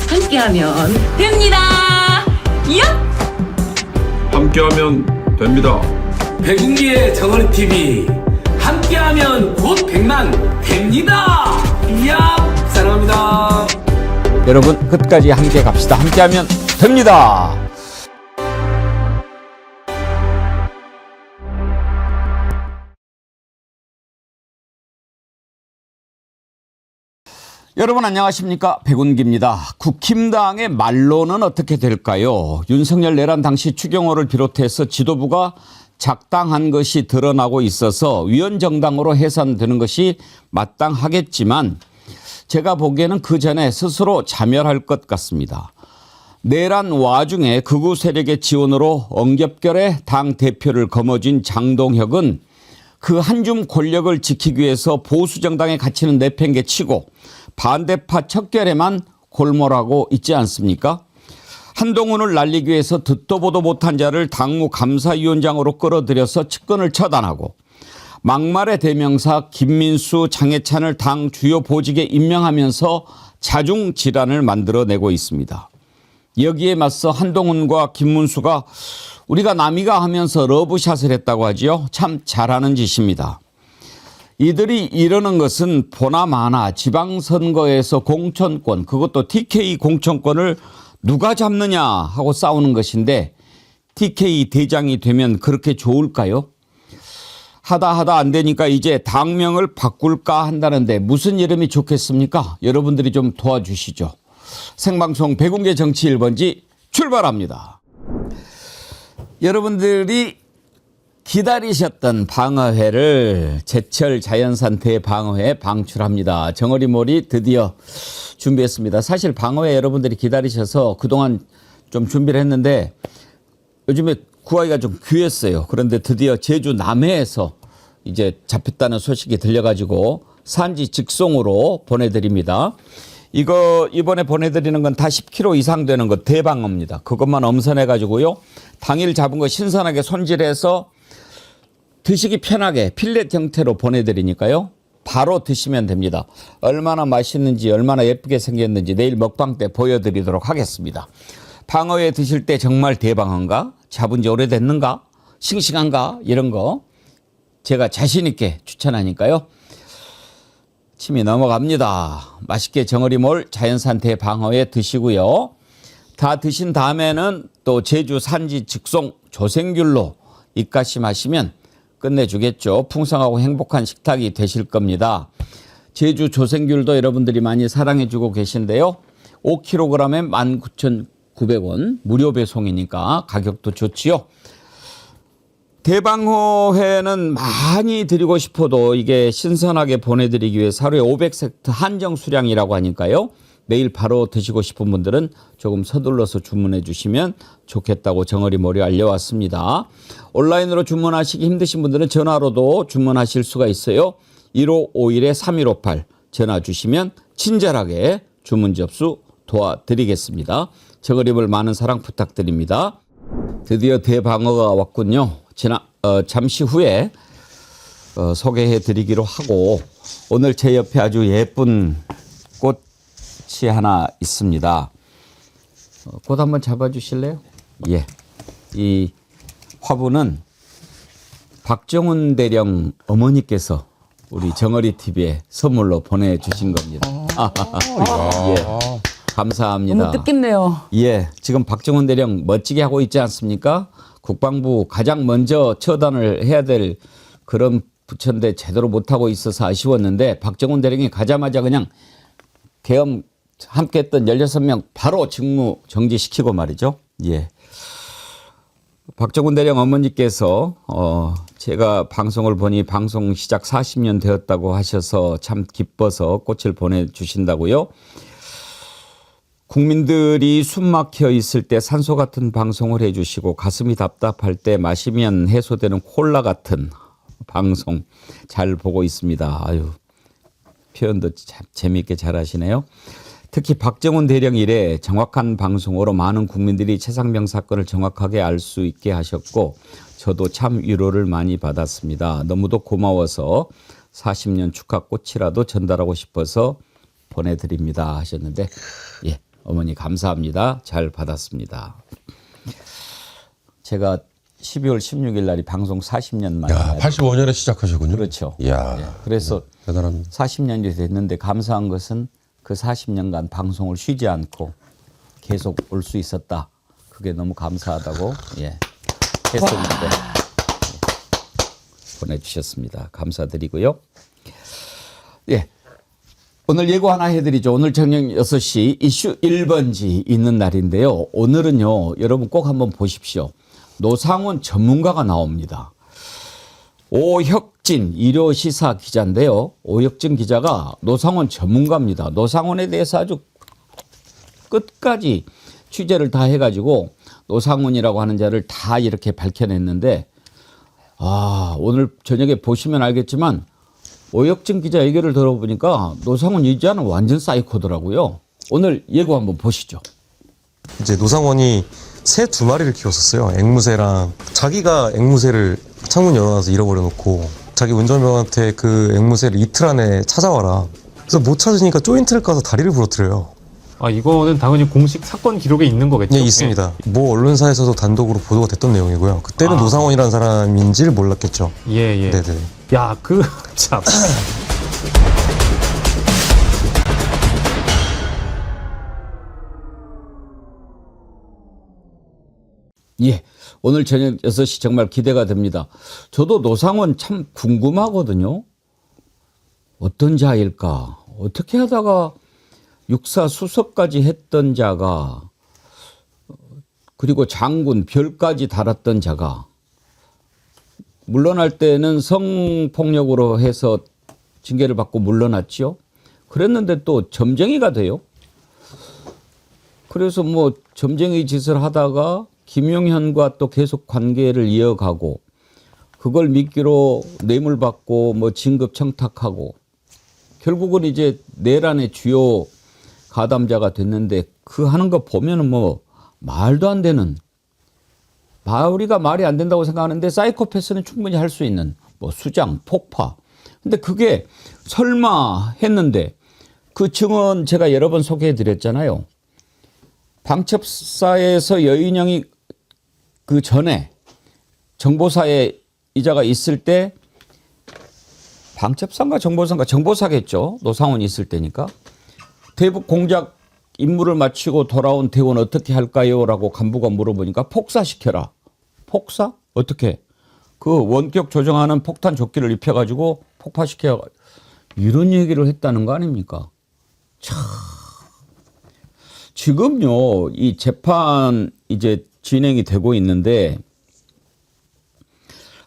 함께하면 됩니다. 야! 함께하면 됩니다. 백운기의 정어리 TV 함께하면 곧 100만 됩니다. 이야 사랑합니다. 여러분 끝까지 함께 갑시다. 함께하면 됩니다. 여러분 안녕하십니까, 백운기입니다. 국힘당의 말로는 어떻게 될까요? 윤석열 내란 당시 추경호를 비롯해서 지도부가 작당한 것이 드러나고 있어서 위헌정당으로 해산되는 것이 마땅하겠지만 제가 보기에는 그 전에 스스로 자멸할 것 같습니다. 내란 와중에 극우 세력의 지원으로 엉겹결에 당 대표를 거머쥔 장동혁은 그 한 줌 권력을 지키기 위해서 보수 정당에 갇히는 내팽개치고 반대파 척결에만 골몰하고 있지 않습니까? 한동훈을 날리기 위해서 듣도 보도 못한 자를 당무 감사위원장으로 끌어들여서 측근을 처단하고 막말의 대명사 김민수, 장해찬을 당 주요 보직에 임명하면서 자중 질환을 만들어내고 있습니다. 여기에 맞서 한동훈과 김문수가 우리가 남이가 하면서 러브샷을 했다고 하지요. 참 잘하는 짓입니다. 이들이 이러는 것은 보나마나 지방선거에서 공천권, 그것도 TK 공천권을 누가 잡느냐 하고 싸우는 것인데 TK 대장이 되면 그렇게 좋을까요? 하다 안 되니까 이제 당명을 바꿀까 한다는데 무슨 이름이 좋겠습니까? 여러분들이 좀 도와주시죠. 생방송 백운계 정치 1번지 출발합니다. 여러분들이 기다리셨던 방어회를 제철 자연산태 방어회 방출합니다. 정어리몰이 드디어 준비했습니다. 사실 방어회 여러분들이 기다리셔서 그동안 좀 준비를 했는데 요즘에 구하기가 좀 귀했어요. 그런데 드디어 제주 남해에서 이제 잡혔다는 소식이 들려가지고 산지 직송으로 보내드립니다. 이거 이번에 보내드리는 건 다 10kg 이상 되는 거 대방어입니다. 그것만 엄선해가지고요. 당일 잡은 거 신선하게 손질해서 드시기 편하게 필렛 형태로 보내드리니까요. 바로 드시면 됩니다. 얼마나 맛있는지 얼마나 예쁘게 생겼는지 내일 먹방 때 보여드리도록 하겠습니다. 방어회 드실 때 정말 대방어인가? 잡은 지 오래됐는가? 싱싱한가? 이런 거 제가 자신 있게 추천하니까요. 침이 넘어갑니다. 맛있게 정어리몰 자연산 대방어회 드시고요. 다 드신 다음에는 또 제주 산지 직송 조생귤로 입가심하시면 끝내주겠죠. 풍성하고 행복한 식탁이 되실 겁니다. 제주 조생귤도 여러분들이 많이 사랑해주고 계신데요. 5kg에 19,900원 무료 배송이니까 가격도 좋지요. 대방어회는 많이 드리고 싶어도 이게 신선하게 보내드리기 위해서 하루에 500세트 한정 수량이라고 하니까요. 내일 바로 드시고 싶은 분들은 조금 서둘러서 주문해 주시면 좋겠다고 정어리몰이 알려왔습니다. 온라인으로 주문하시기 힘드신 분들은 전화로도 주문하실 수가 있어요. 1551-3158 전화 주시면 친절하게 주문 접수 도와드리겠습니다. 정어리몰 많은 사랑 부탁드립니다. 드디어 대방어가 왔군요. 잠시 후에 소개해 드리기로 하고 오늘 제 옆에 아주 예쁜 꽃이 하나 있습니다. 꽃 한번 잡아 주실래요? 예. 이 화분은 박정훈 대령 어머니께서 우리 정어리 TV에 선물로 보내주신 겁니다. 예. 감사합니다. 너무 뜻깊네요. 예. 지금 박정훈 대령 멋지게 하고 있지 않습니까? 국방부 가장 먼저 처단을 해야 될 그런 부처인데 제대로 못하고 있어서 아쉬웠는데 박정훈 대령이 가자마자 그냥 계엄 함께 했던 16명 바로 직무 정지시키고 말이죠. 예. 박정훈 대령 어머니께서 제가 방송을 보니 방송 시작 40년 되었다고 하셔서 참 기뻐서 꽃을 보내주신다고요. 국민들이 숨막혀 있을 때 산소 같은 방송을 해주시고 가슴이 답답할 때 마시면 해소되는 콜라 같은 방송 잘 보고 있습니다. 아유, 표현도 참 재미있게 잘하시네요. 특히 박정훈 대령 이래 정확한 방송으로 많은 국민들이 최상병 사건을 정확하게 알 수 있게 하셨고 저도 참 위로를 많이 받았습니다. 너무도 고마워서 40년 축하 꽃이라도 전달하고 싶어서 보내드립니다 하셨는데 예. 어머니 감사합니다. 잘 받았습니다. 제가 12월 16일 날이 방송 40년 만에. 야, 85년에 시작하셨군요. 그렇죠. 이야, 예, 그래서 대단합니다. 40년이 됐는데 감사한 것은 그 40년간 방송을 쉬지 않고 계속 올 수 있었다. 그게 너무 감사하다고 했었는데 보내주셨습니다. 감사드리고요. 예. 오늘 예고 하나 해드리죠. 오늘 저녁 6시 이슈 1번지 있는 날인데요. 오늘은요, 여러분 꼭 한번 보십시오. 노상원 전문가가 나옵니다. 오혁진 일요시사 기자인데요. 오혁진 기자가 노상원 전문가입니다. 노상원에 대해서 아주 끝까지 취재를 다 해가지고 노상원이라고 하는 자를 다 이렇게 밝혀냈는데, 오늘 저녁에 보시면 알겠지만 오혁진 기자 얘기를 들어보니까 노상원 이 자는 완전 사이코더라고요. 오늘 예고 한번 보시죠. 이제 노상원이 새 2마리를 키웠었어요. 앵무새랑. 자기가 앵무새를 창문 열어놔서 잃어버려 놓고 자기 운전병한테 그 앵무새를 이틀 안에 찾아와라. 그래서 못 찾으니까 조인트를 까서 다리를 부러뜨려요. 이거는 당연히 공식 사건 기록에 있는 거겠죠? 네, 있습니다. 모 언론사에서도 단독으로 보도가 됐던 내용이고요. 그때는 노상원이라는 사람인지를 몰랐겠죠. 예. 네네. 야, 참. 예. 오늘 저녁 6시 정말 기대가 됩니다. 저도 노상원 참 궁금하거든요. 어떤 자일까? 어떻게 하다가 육사 수석까지 했던 자가, 그리고 장군 별까지 달았던 자가, 물러날 때는 성폭력으로 해서 징계를 받고 물러났지요. 그랬는데 또 점쟁이가 돼요. 그래서 뭐 점쟁이 짓을 하다가 김용현과 또 계속 관계를 이어가고, 그걸 미끼로 뇌물 받고 뭐 진급 청탁하고, 결국은 이제 내란의 주요 가담자가 됐는데, 그 하는 거 보면은 뭐 말도 안 되는, 우리가 말이 안 된다고 생각하는데 사이코패스는 충분히 할 수 있는 뭐 수장, 폭파. 근데 그게 설마 했는데, 그 증언 제가 여러 번 소개해 드렸잖아요. 방첩사에서 여인영이 그 전에 정보사에 이자가 있을 때, 방첩사인가 정보사겠죠. 노상원이 있을 때니까. 대북 공작 임무를 마치고 돌아온 대원 어떻게 할까요? 라고 간부가 물어보니까 폭사시켜라. 폭사? 어떻게? 그 원격 조정하는 폭탄 조끼를 입혀가지고 폭파시켜. 이런 얘기를 했다는 거 아닙니까? 참. 지금요, 이 재판 이제 진행이 되고 있는데,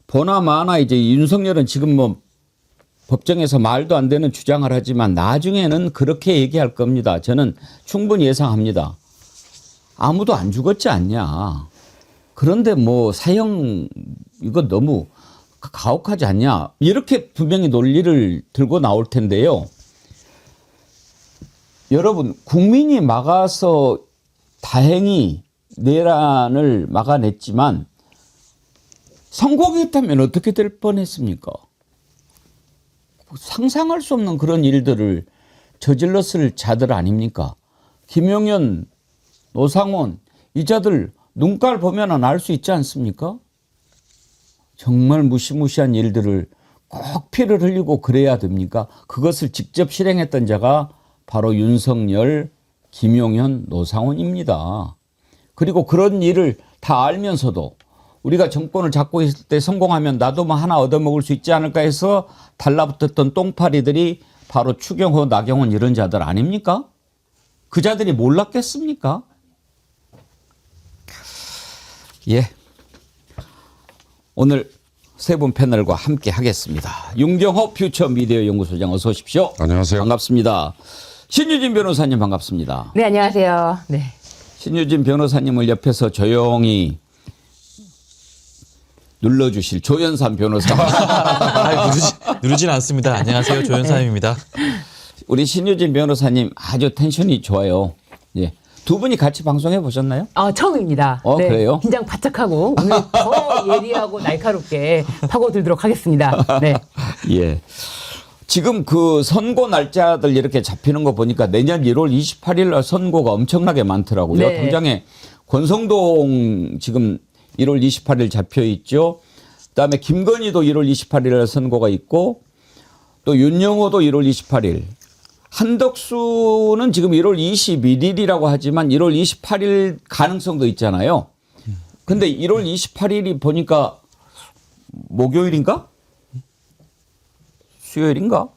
보나마나 이제 윤석열은 지금 뭐 법정에서 말도 안 되는 주장을 하지만 나중에는 그렇게 얘기할 겁니다. 저는 충분히 예상합니다. 아무도 안 죽었지 않냐. 그런데 뭐 사형 이거 너무 가혹하지 않냐. 이렇게 분명히 논리를 들고 나올 텐데요. 여러분, 국민이 막아서 다행히 내란을 막아냈지만 성공했다면 어떻게 될 뻔했습니까? 상상할 수 없는 그런 일들을 저질렀을 자들 아닙니까? 김용현, 노상원, 이 자들 눈깔 보면 알 수 있지 않습니까? 정말 무시무시한 일들을 꼭 피를 흘리고 그래야 됩니까? 그것을 직접 실행했던 자가 바로 윤석열, 김용현, 노상원입니다. 그리고 그런 일을 다 알면서도 우리가 정권을 잡고 있을 때 성공하면 나도 뭐 하나 얻어먹을 수 있지 않을까 해서 달라붙었던 똥파리들이 바로 추경호, 나경원 이런 자들 아닙니까? 그 자들이 몰랐겠습니까? 예. 오늘 세 분 패널과 함께 하겠습니다. 윤경호 퓨처미디어 연구소장 어서 오십시오. 안녕하세요. 반갑습니다. 신유진 변호사님 반갑습니다. 네, 안녕하세요. 네. 신유진 변호사님을 옆에서 조용히 눌러주실 조연산 변호사. 누르진 않습니다. 안녕하세요. 조연사입니다. 우리 신유진 변호사님 아주 텐션이 좋아요. 예. 두 분이 같이 방송해 보셨나요? 처음입니다. 네, 그래요? 긴장 바짝하고 오늘 더 예리하고 날카롭게 파고들도록 하겠습니다. 네. 예. 지금 그 선고 날짜들 이렇게 잡히는 거 보니까 내년 1월 28일 날 선고가 엄청나게 많더라고요. 네. 당장에 권성동 지금 1월 28일 잡혀 있죠. 그다음에 김건희도 1월 28일 날 선고가 있고 또 윤영호도 1월 28일. 한덕수는 지금 1월 21일이라고 하지만 1월 28일 가능성도 있잖아요. 근데 1월 28일이 보니까 목요일인가? 수요일인가?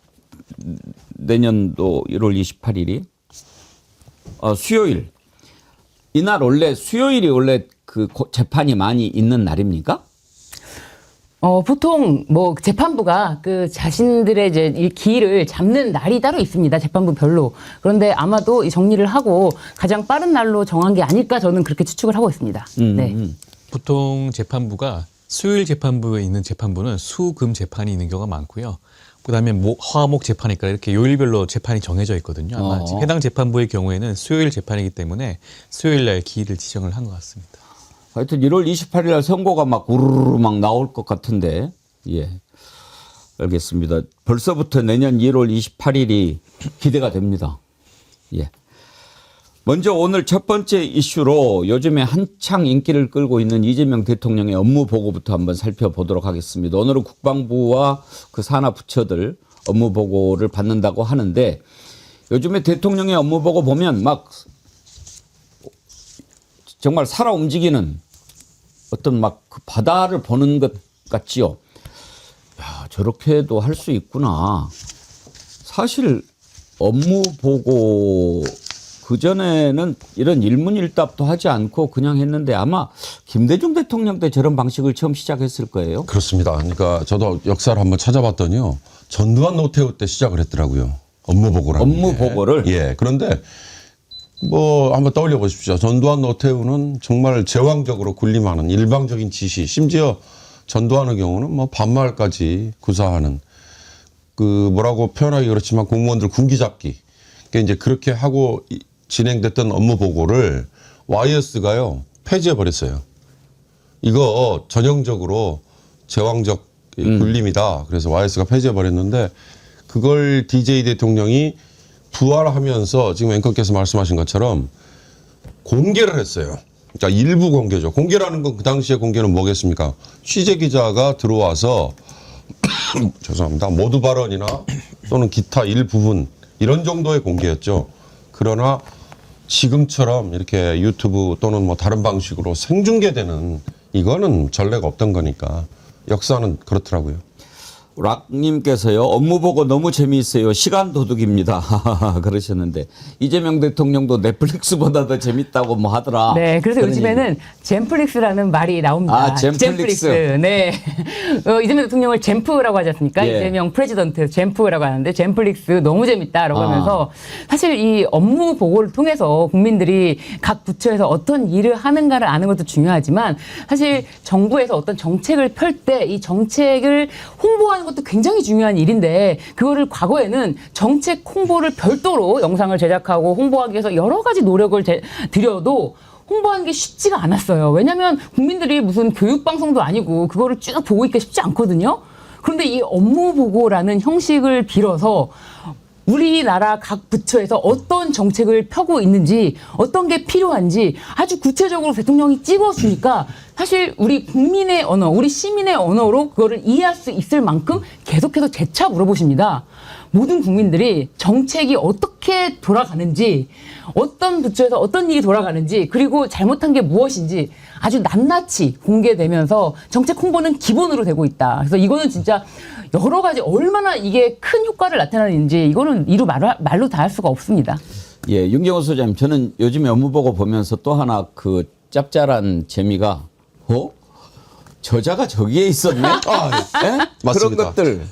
내년도 1월 28일이. 수요일. 이날 원래 수요일이 원래 그 재판이 많이 있는 날입니까? 보통 뭐 재판부가 그 자신들의 이제 이 기일을 잡는 날이 따로 있습니다. 재판부 별로. 그런데 아마도 이 정리를 하고 가장 빠른 날로 정한 게 아닐까 저는 그렇게 추측을 하고 있습니다. 네. 보통 재판부가 수요일 재판부에 있는 재판부는 수금 재판이 있는 경우가 많고요. 그다음에 화목 재판이니까 이렇게 요일별로 재판이 정해져 있거든요. 아마 해당 재판부의 경우에는 수요일 재판이기 때문에 수요일 날 기일을 지정을 한 것 같습니다. 하여튼 1월 28일 날 선고가 막 우르르 막 나올 것 같은데. 예. 알겠습니다. 벌써부터 내년 1월 28일이 기대가 됩니다. 예. 먼저 오늘 첫 번째 이슈로 요즘에 한창 인기를 끌고 있는 이재명 대통령의 업무 보고부터 한번 살펴보도록 하겠습니다. 오늘은 국방부와 그 산하 부처들 업무 보고를 받는다고 하는데 요즘에 대통령의 업무 보고 보면 막 정말 살아 움직이는 어떤 막 그 바다를 보는 것 같지요. 야, 저렇게도 할 수 있구나. 사실 업무 보고 그전에는 이런 일문일답도 하지 않고 그냥 했는데 아마 김대중 대통령 때 저런 방식을 처음 시작했을 거예요. 그렇습니다. 그러니까 저도 역사를 한번 찾아봤더니요. 전두환 노태우 때 시작을 했더라고요. 업무 보고를. 업무 보고를? 예. 그런데 뭐 한번 떠올려 보십시오. 전두환 노태우는 정말 제왕적으로 군림하는 일방적인 지시, 심지어 전두환의 경우는 뭐 반말까지 구사하는 그 뭐라고 표현하기 그렇지만 공무원들 군기 잡기. 그러니까 이제 그렇게 하고 진행됐던 업무 보고를 YS가요 폐지해 버렸어요. 이거 전형적으로 제왕적 군림이다. 그래서 YS가 폐지해 버렸는데 그걸 DJ 대통령이 부활하면서 지금 앵커께서 말씀하신 것처럼 공개를 했어요. 그러니까 일부 공개죠. 공개라는 건 그 당시에 공개는 뭐겠습니까? 취재 기자가 들어와서 죄송합니다. 모두 발언이나 또는 기타 일부분 이런 정도의 공개였죠. 그러나 지금처럼 이렇게 유튜브 또는 뭐 다른 방식으로 생중계되는 이거는 전례가 없던 거니까 역사는 그렇더라고요. 락님께서요. 업무 보고 너무 재미있어요. 시간 도둑입니다. 그러셨는데 이재명 대통령도 넷플릭스보다 더 재밌다고 뭐 하더라. 네, 그래서 요즘에는 젠플릭스라는 말이 나옵니다. 아, 젠플릭스. 네. 이재명 대통령을 젠프라고 하지 않습니까? 예. 이재명 프레지던트 젠프라고 하는데 젠플릭스 너무 재밌다라고 하면서 사실 이 업무 보고를 통해서 국민들이 각 부처에서 어떤 일을 하는가를 아는 것도 중요하지만 사실 정부에서 어떤 정책을 펼 때 이 정책을 홍보하는 것도 굉장히 중요한 일인데 그거를 과거에는 정책 홍보를 별도로 영상을 제작하고 홍보하기 위해서 여러 가지 노력을 들여도 홍보하는 게 쉽지가 않았어요. 왜냐하면 국민들이 무슨 교육방송도 아니고 그거를 쭉 보고 있기가 쉽지 않거든요. 그런데 이 업무 보고라는 형식을 빌어서 우리나라 각 부처에서 어떤 정책을 펴고 있는지 어떤 게 필요한지 아주 구체적으로 대통령이 찍어주니까 사실 우리 국민의 언어, 우리 시민의 언어로 그거를 이해할 수 있을 만큼 계속해서 재차 물어보십니다. 모든 국민들이 정책이 어떻게 돌아가는지 어떤 부처에서 어떤 일이 돌아가는지 그리고 잘못한 게 무엇인지 아주 낱낱이 공개되면서 정책 홍보는 기본으로 되고 있다. 그래서 이거는 진짜 여러 가지 얼마나 이게 큰 효과를 나타내는지 이거는 이루 말로 다 할 수가 없습니다. 예, 윤경호 소장님, 저는 요즘에 업무 보고 보면서 또 하나 그 짭짤한 재미가 저자가 저기에 있었네. 예? 맞습니다. 그런 것들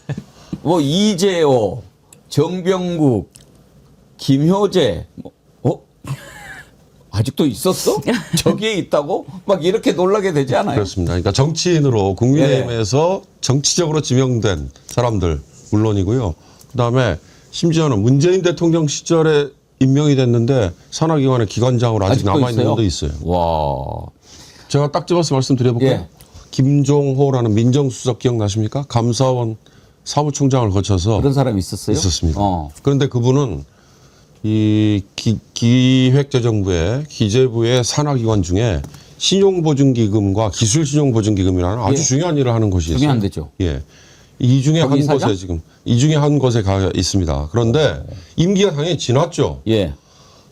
뭐 이재호, 정병국, 김효재, 아직도 있었어? 저기에 있다고? 막 이렇게 놀라게 되지 않아요? 그렇습니다. 그러니까 정치인으로 국민의힘에서 정치적으로 지명된 사람들 물론이고요. 그다음에 심지어는 문재인 대통령 시절에 임명이 됐는데 산하기관의 기관장으로 아직 남아있는 분도 있어요. 와. 제가 딱 집어서 말씀드려볼까요? 예. 김종호라는 민정수석 기억나십니까? 감사원 사무총장을 거쳐서 그런 사람이 있었어요? 있었습니다. 어. 그런데 그분은 이 기획재정부의 기재부의 산하기관 중에 신용보증기금과 기술신용보증기금이라는 아주 예. 중요한 일을 하는 곳이 있어요. 중요한 데죠. 예. 이 중에 한 거기사장? 곳에 지금 이 중에 한 곳에 가 있습니다. 그런데 임기가 당연히 지났죠. 예.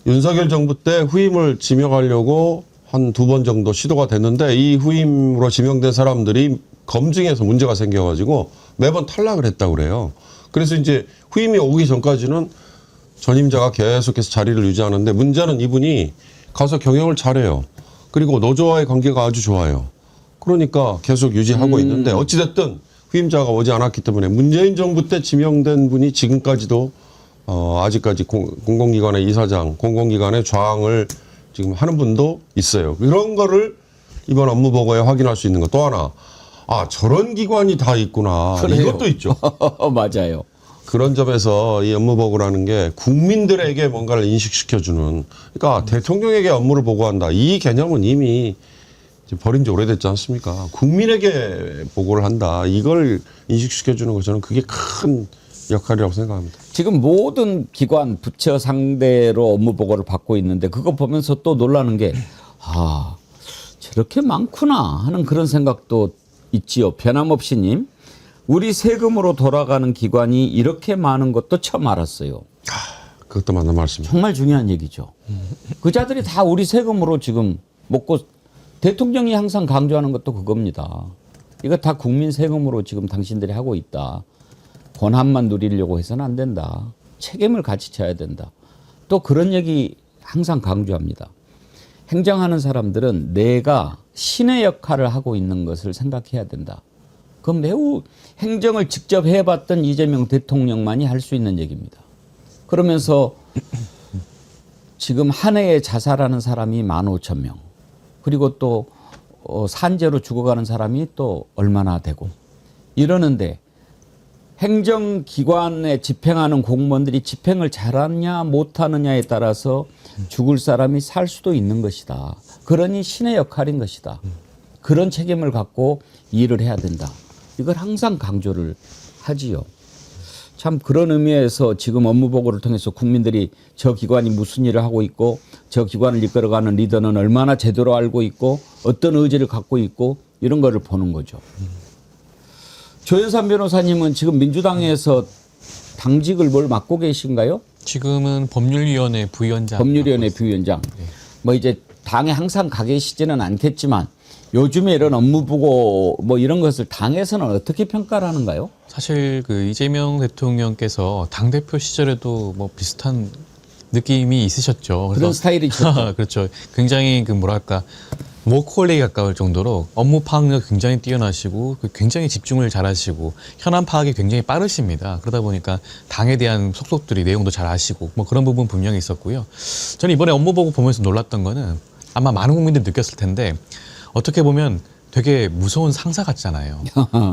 윤석열 정부 때 후임을 지명하려고 한 2번 정도 시도가 됐는데 이 후임으로 지명된 사람들이 검증에서 문제가 생겨가지고 매번 탈락을 했다고 그래요. 그래서 이제 후임이 오기 전까지는 전임자가 계속해서 자리를 유지하는데 문제는 이분이 가서 경영을 잘해요. 그리고 노조와의 관계가 아주 좋아요. 그러니까 계속 유지하고 있는데 어찌됐든 후임자가 오지 않았기 때문에 문재인 정부 때 지명된 분이 지금까지도 아직까지 공공기관의 이사장, 공공기관의 좌왕을 지금 하는 분도 있어요. 이런 거를 이번 업무보고에 확인할 수 있는 거. 또 하나, 아, 저런 기관이 다 있구나. 그래요. 이것도 있죠. 맞아요. 그런 점에서 이 업무보고라는 게 국민들에게 뭔가를 인식시켜주는, 그러니까 대통령에게 업무를 보고한다. 이 개념은 이미 버린 지 오래됐지 않습니까? 국민에게 보고를 한다. 이걸 인식시켜주는 거 저는 그게 큰 역할이라고 생각합니다. 지금 모든 기관, 부처 상대로 업무 보고를 받고 있는데 그거 보면서 또 놀라는 게 아, 저렇게 많구나 하는 그런 생각도 있지요. 변함없이님. 우리 세금으로 돌아가는 기관이 이렇게 많은 것도 처음 알았어요. 그것도 맞는 말씀입니다. 정말 중요한 얘기죠. 그 자들이 다 우리 세금으로 지금 먹고 대통령이 항상 강조하는 것도 그겁니다. 이거 다 국민 세금으로 지금 당신들이 하고 있다. 권한만 누리려고 해서는 안 된다. 책임을 같이 져야 된다. 또 그런 얘기 항상 강조합니다. 행정하는 사람들은 내가 신의 역할을 하고 있는 것을 생각해야 된다. 그건 매우 행정을 직접 해봤던 이재명 대통령만이 할 수 있는 얘기입니다. 그러면서 지금 한 해에 자살하는 사람이 15,000명. 그리고 또 산재로 죽어가는 사람이 또 얼마나 되고 이러는데 행정기관에 집행하는 공무원들이 집행을 잘하느냐 못하느냐에 따라서 죽을 사람이 살 수도 있는 것이다. 그러니 신의 역할인 것이다. 그런 책임을 갖고 일을 해야 된다. 이걸 항상 강조를 하지요. 참 그런 의미에서 지금 업무보고를 통해서 국민들이 저 기관이 무슨 일을 하고 있고 저 기관을 이끌어가는 리더는 얼마나 제대로 알고 있고 어떤 의지를 갖고 있고 이런 거를 보는 거죠. 조현삼 변호사님은 지금 민주당에서 당직을 뭘 맡고 계신가요? 지금은 법률위원회 부위원장. 법률위원회 부위원장. 뭐 이제 당에 항상 가 계시지는 않겠지만 요즘에 이런 업무보고 뭐 이런 것을 당에서는 어떻게 평가를 하는가요? 사실 그 이재명 대통령께서 당대표 시절에도 뭐 비슷한 느낌이 있으셨죠. 그런 스타일이죠. 그렇죠. 굉장히 그 뭐랄까 워커홀릭에 가까울 정도로 업무 파악력 굉장히 뛰어나시고 굉장히 집중을 잘하시고 현안 파악이 굉장히 빠르십니다. 그러다 보니까 당에 대한 속속들이 내용도 잘 아시고 뭐 그런 부분 분명히 있었고요. 저는 이번에 업무 보고 보면서 놀랐던 거는 아마 많은 국민들이 느꼈을 텐데 어떻게 보면 되게 무서운 상사 같잖아요.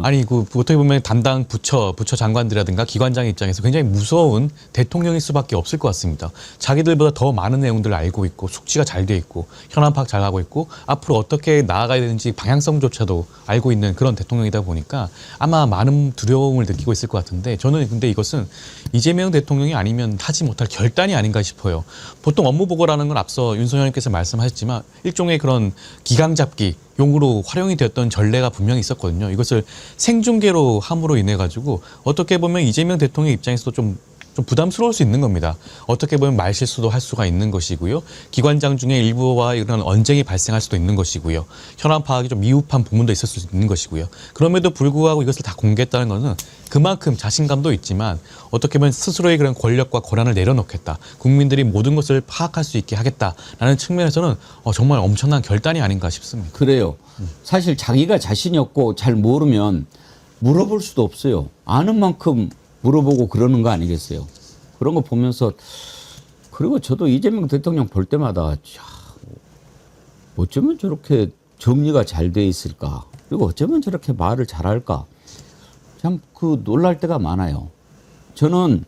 아니 그 어떻게 보면 담당 부처 장관들이라든가 기관장 입장에서 굉장히 무서운 대통령일 수밖에 없을 것 같습니다. 자기들보다 더 많은 내용들을 알고 있고 숙지가 잘 돼 있고 현안 파악 잘 하고 있고 앞으로 어떻게 나아가야 되는지 방향성조차도 알고 있는 그런 대통령이다 보니까 아마 많은 두려움을 느끼고 있을 것 같은데 저는 근데 이것은 이재명 대통령이 아니면 하지 못할 결단이 아닌가 싶어요. 보통 업무 보고라는 건 앞서 윤석열 님께서 말씀하셨지만 일종의 그런 기강 잡기 용으로 활용이 되었던 전례가 분명히 있었거든요. 이것을 생중계로 함으로 인해 가지고 어떻게 보면 이재명 대통령 입장에서도 좀 부담스러울 수 있는 겁니다. 어떻게 보면 말실수도 할 수가 있는 것이고요. 기관장 중에 일부와 이런 언쟁이 발생할 수도 있는 것이고요. 현안 파악이 좀 미흡한 부분도 있을 수 있는 것이고요. 그럼에도 불구하고 이것을 다 공개했다는 것은 그만큼 자신감도 있지만 어떻게 보면 스스로의 그런 권력과 권한을 내려놓겠다. 국민들이 모든 것을 파악할 수 있게 하겠다라는 측면에서는 정말 엄청난 결단이 아닌가 싶습니다. 그래요. 사실 자기가 자신이 없고 잘 모르면 물어볼 수도 없어요. 아는 만큼 물어보고 그러는 거 아니겠어요? 그런 거 보면서 그리고 저도 이재명 대통령 볼 때마다 어쩌면 저렇게 정리가 잘 돼 있을까? 그리고 어쩌면 저렇게 말을 잘할까? 참 그 놀랄 때가 많아요. 저는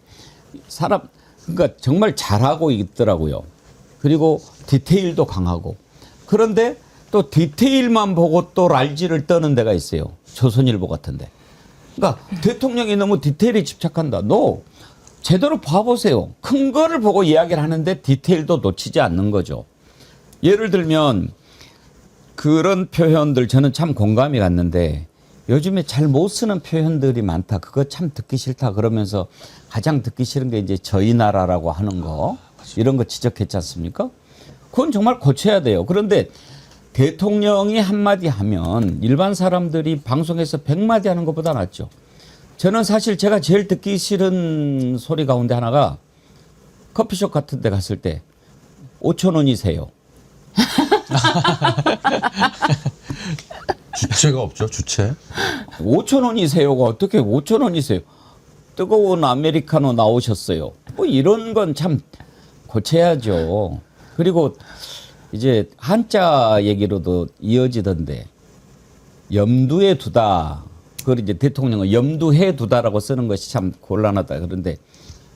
그러니까 정말 잘하고 있더라고요. 그리고 디테일도 강하고. 그런데 또 디테일만 보고 또 랄지를 떠는 데가 있어요. 조선일보 같은데. 그러니까 대통령이 너무 디테일에 집착한다. 너 제대로 봐보세요. 큰 거를 보고 이야기를 하는데 디테일도 놓치지 않는 거죠. 예를 들면 그런 표현들 저는 참 공감이 갔는데 요즘에 잘 못 쓰는 표현들이 많다. 그거 참 듣기 싫다. 그러면서 가장 듣기 싫은 게 이제 저희 나라라고 하는 거 이런 거 지적했지 않습니까? 그건 정말 고쳐야 돼요. 그런데 대통령이 한마디 하면 일반 사람들이 방송에서 100마디 하는 것보다 낫죠. 저는 사실 제가 제일 듣기 싫은 소리 가운데 하나가 커피숍 같은 데 갔을 때 5,000원이세요. 주체가 없죠, 주체. 5,000원이세요가 어떻게 5,000원이세요? 뜨거운 아메리카노 나오셨어요. 뭐 이런 건 참 고쳐야죠. 그리고 이제 한자 얘기로도 이어지던데 염두에 두다. 그걸 이제 대통령은 염두해 두다라고 쓰는 것이 참 곤란하다. 그런데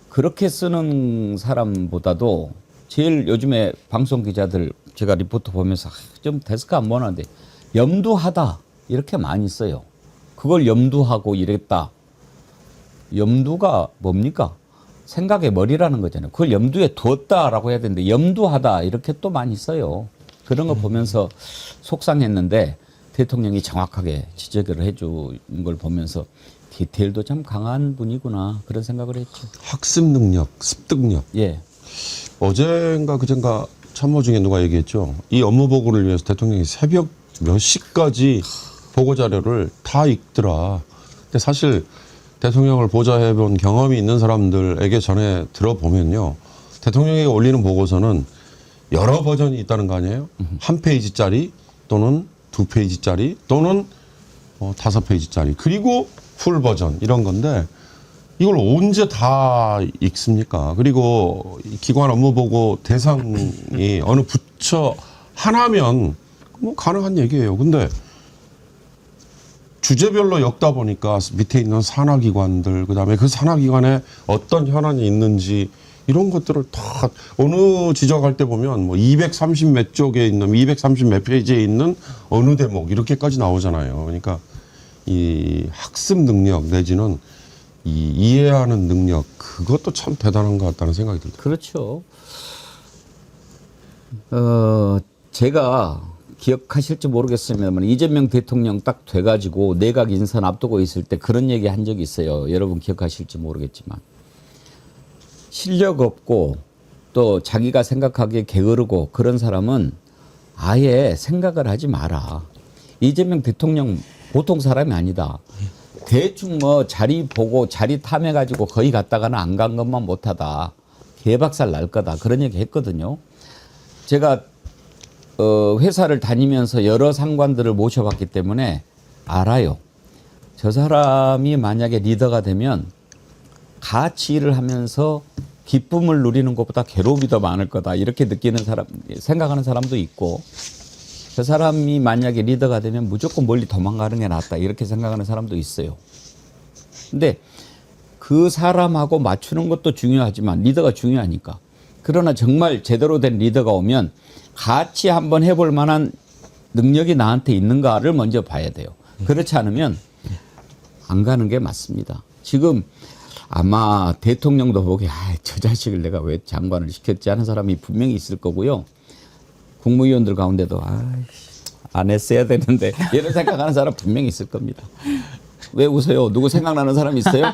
그렇게 쓰는 사람보다도 제일 요즘에 방송 기자들 제가 리포트 보면서 좀 데스크 안 보는데 염두하다 이렇게 많이 써요. 그걸 염두하고 이랬다. 염두가 뭡니까? 생각의 머리라는 거잖아요. 그걸 염두에 두었다라고 해야 되는데 염두하다 이렇게 또 많이 써요. 그런 거 보면서 속상했는데 대통령이 정확하게 지적을 해준 걸 보면서 디테일도 참 강한 분이구나 그런 생각을 했죠. 학습 능력, 습득력. 예. 어젠가 그젠가 참모 중에 누가 얘기했죠. 이 업무 보고를 위해서 대통령이 새벽 몇 시까지 보고 자료를 다 읽더라. 근데 사실 대통령을 보좌해본 경험이 있는 사람들에게 전해 들어보면요. 대통령에게 올리는 보고서는 여러 버전이 있다는 거 아니에요? 한 페이지짜리 또는 2페이지짜리 또는 5페이지짜리 그리고 풀 버전 이런 건데 이걸 언제 다 읽습니까? 그리고 기관 업무 보고 대상이 어느 부처 하나면 뭐 가능한 얘기예요. 근데 주제별로 엮다 보니까 밑에 있는 산하기관들 그다음에 그 산하기관에 어떤 현안이 있는지 이런 것들을 다 어느 지적할 때 보면 뭐 230 몇 쪽에 있는 230 몇 페이지에 있는 어느 대목 이렇게까지 나오잖아요. 그러니까 이 학습 능력 내지는 이 이해하는 능력 그것도 참 대단한 것 같다는 생각이 듭니다. 그렇죠. 제가 기억하실지 모르겠습니다만 이재명 대통령 딱 돼가지고 내각 인선 앞두고 있을 때 그런 얘기 한 적이 있어요. 여러분 기억하실지 모르겠지만 실력 없고 또 자기가 생각하기에 게으르고 그런 사람은 아예 생각을 하지 마라. 이재명 대통령 보통 사람이 아니다. 대충 뭐 자리 보고 자리 탐해가지고 거기 갔다가는 안 간 것만 못하다. 개박살 날 거다. 그런 얘기 했거든요. 제가 회사를 다니면서 여러 상관들을 모셔봤기 때문에 알아요. 저 사람이 만약에 리더가 되면 같이 일을 하면서 기쁨을 누리는 것보다 괴로움이 더 많을 거다. 이렇게 느끼는 사람, 생각하는 사람도 있고 저 사람이 만약에 리더가 되면 무조건 멀리 도망가는 게 낫다. 이렇게 생각하는 사람도 있어요. 근데 그 사람하고 맞추는 것도 중요하지만 리더가 중요하니까. 그러나 정말 제대로 된 리더가 오면 같이 한번 해볼 만한 능력이 나한테 있는가를 먼저 봐야 돼요. 그렇지 않으면 안 가는 게 맞습니다. 지금 아마 대통령도 보기에 저 자식을 내가 왜 장관을 시켰지 하는 사람이 분명히 있을 거고요. 국무위원들 가운데도 안 했어야 되는데 이런 생각하는 사람 분명히 있을 겁니다. 왜 웃어요? 누구 생각나는 사람 있어요?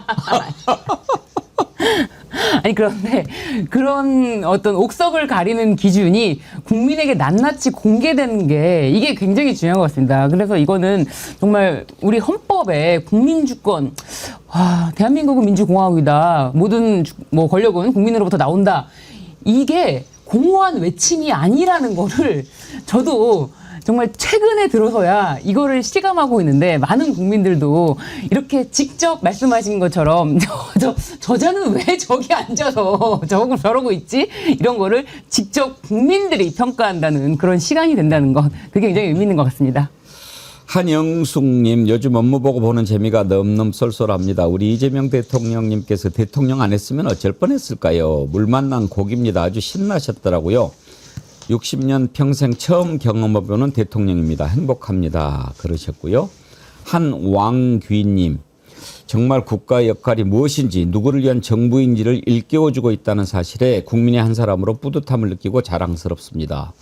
아니 그런데 그런 어떤 옥석을 가리는 기준이 국민에게 낱낱이 공개되는 게 이게 굉장히 중요한 것 같습니다. 그래서 이거는 정말 우리 헌법에 국민주권, 대한민국은 민주공화국이다. 모든 뭐 권력은 국민으로부터 나온다. 이게 공허한 외침이 아니라는 거를 저도 정말 최근에 들어서야 이거를 실감하고 있는데 많은 국민들도 이렇게 직접 말씀하신 것처럼 저자는 왜 저기 앉아서 저러고 있지? 이런 거를 직접 국민들이 평가한다는 그런 시간이 된다는 것 그게 굉장히 의미 있는 것 같습니다. 한영숙님 요즘 업무 보고 보는 재미가 넘넘 쏠쏠합니다. 우리 이재명 대통령님께서 대통령 안 했으면 어쩔 뻔했을까요? 물 만난 고기입니다. 아주 신나셨더라고요. 60년 평생 처음 경험해보는 대통령입니다. 행복합니다. 그러셨고요. 한왕귀님 정말 국가의 역할이 무엇인지 누구를 위한 정부인지를 일깨워주고 있다는 사실에 국민의 한 사람으로 뿌듯함을 느끼고 자랑스럽습니다.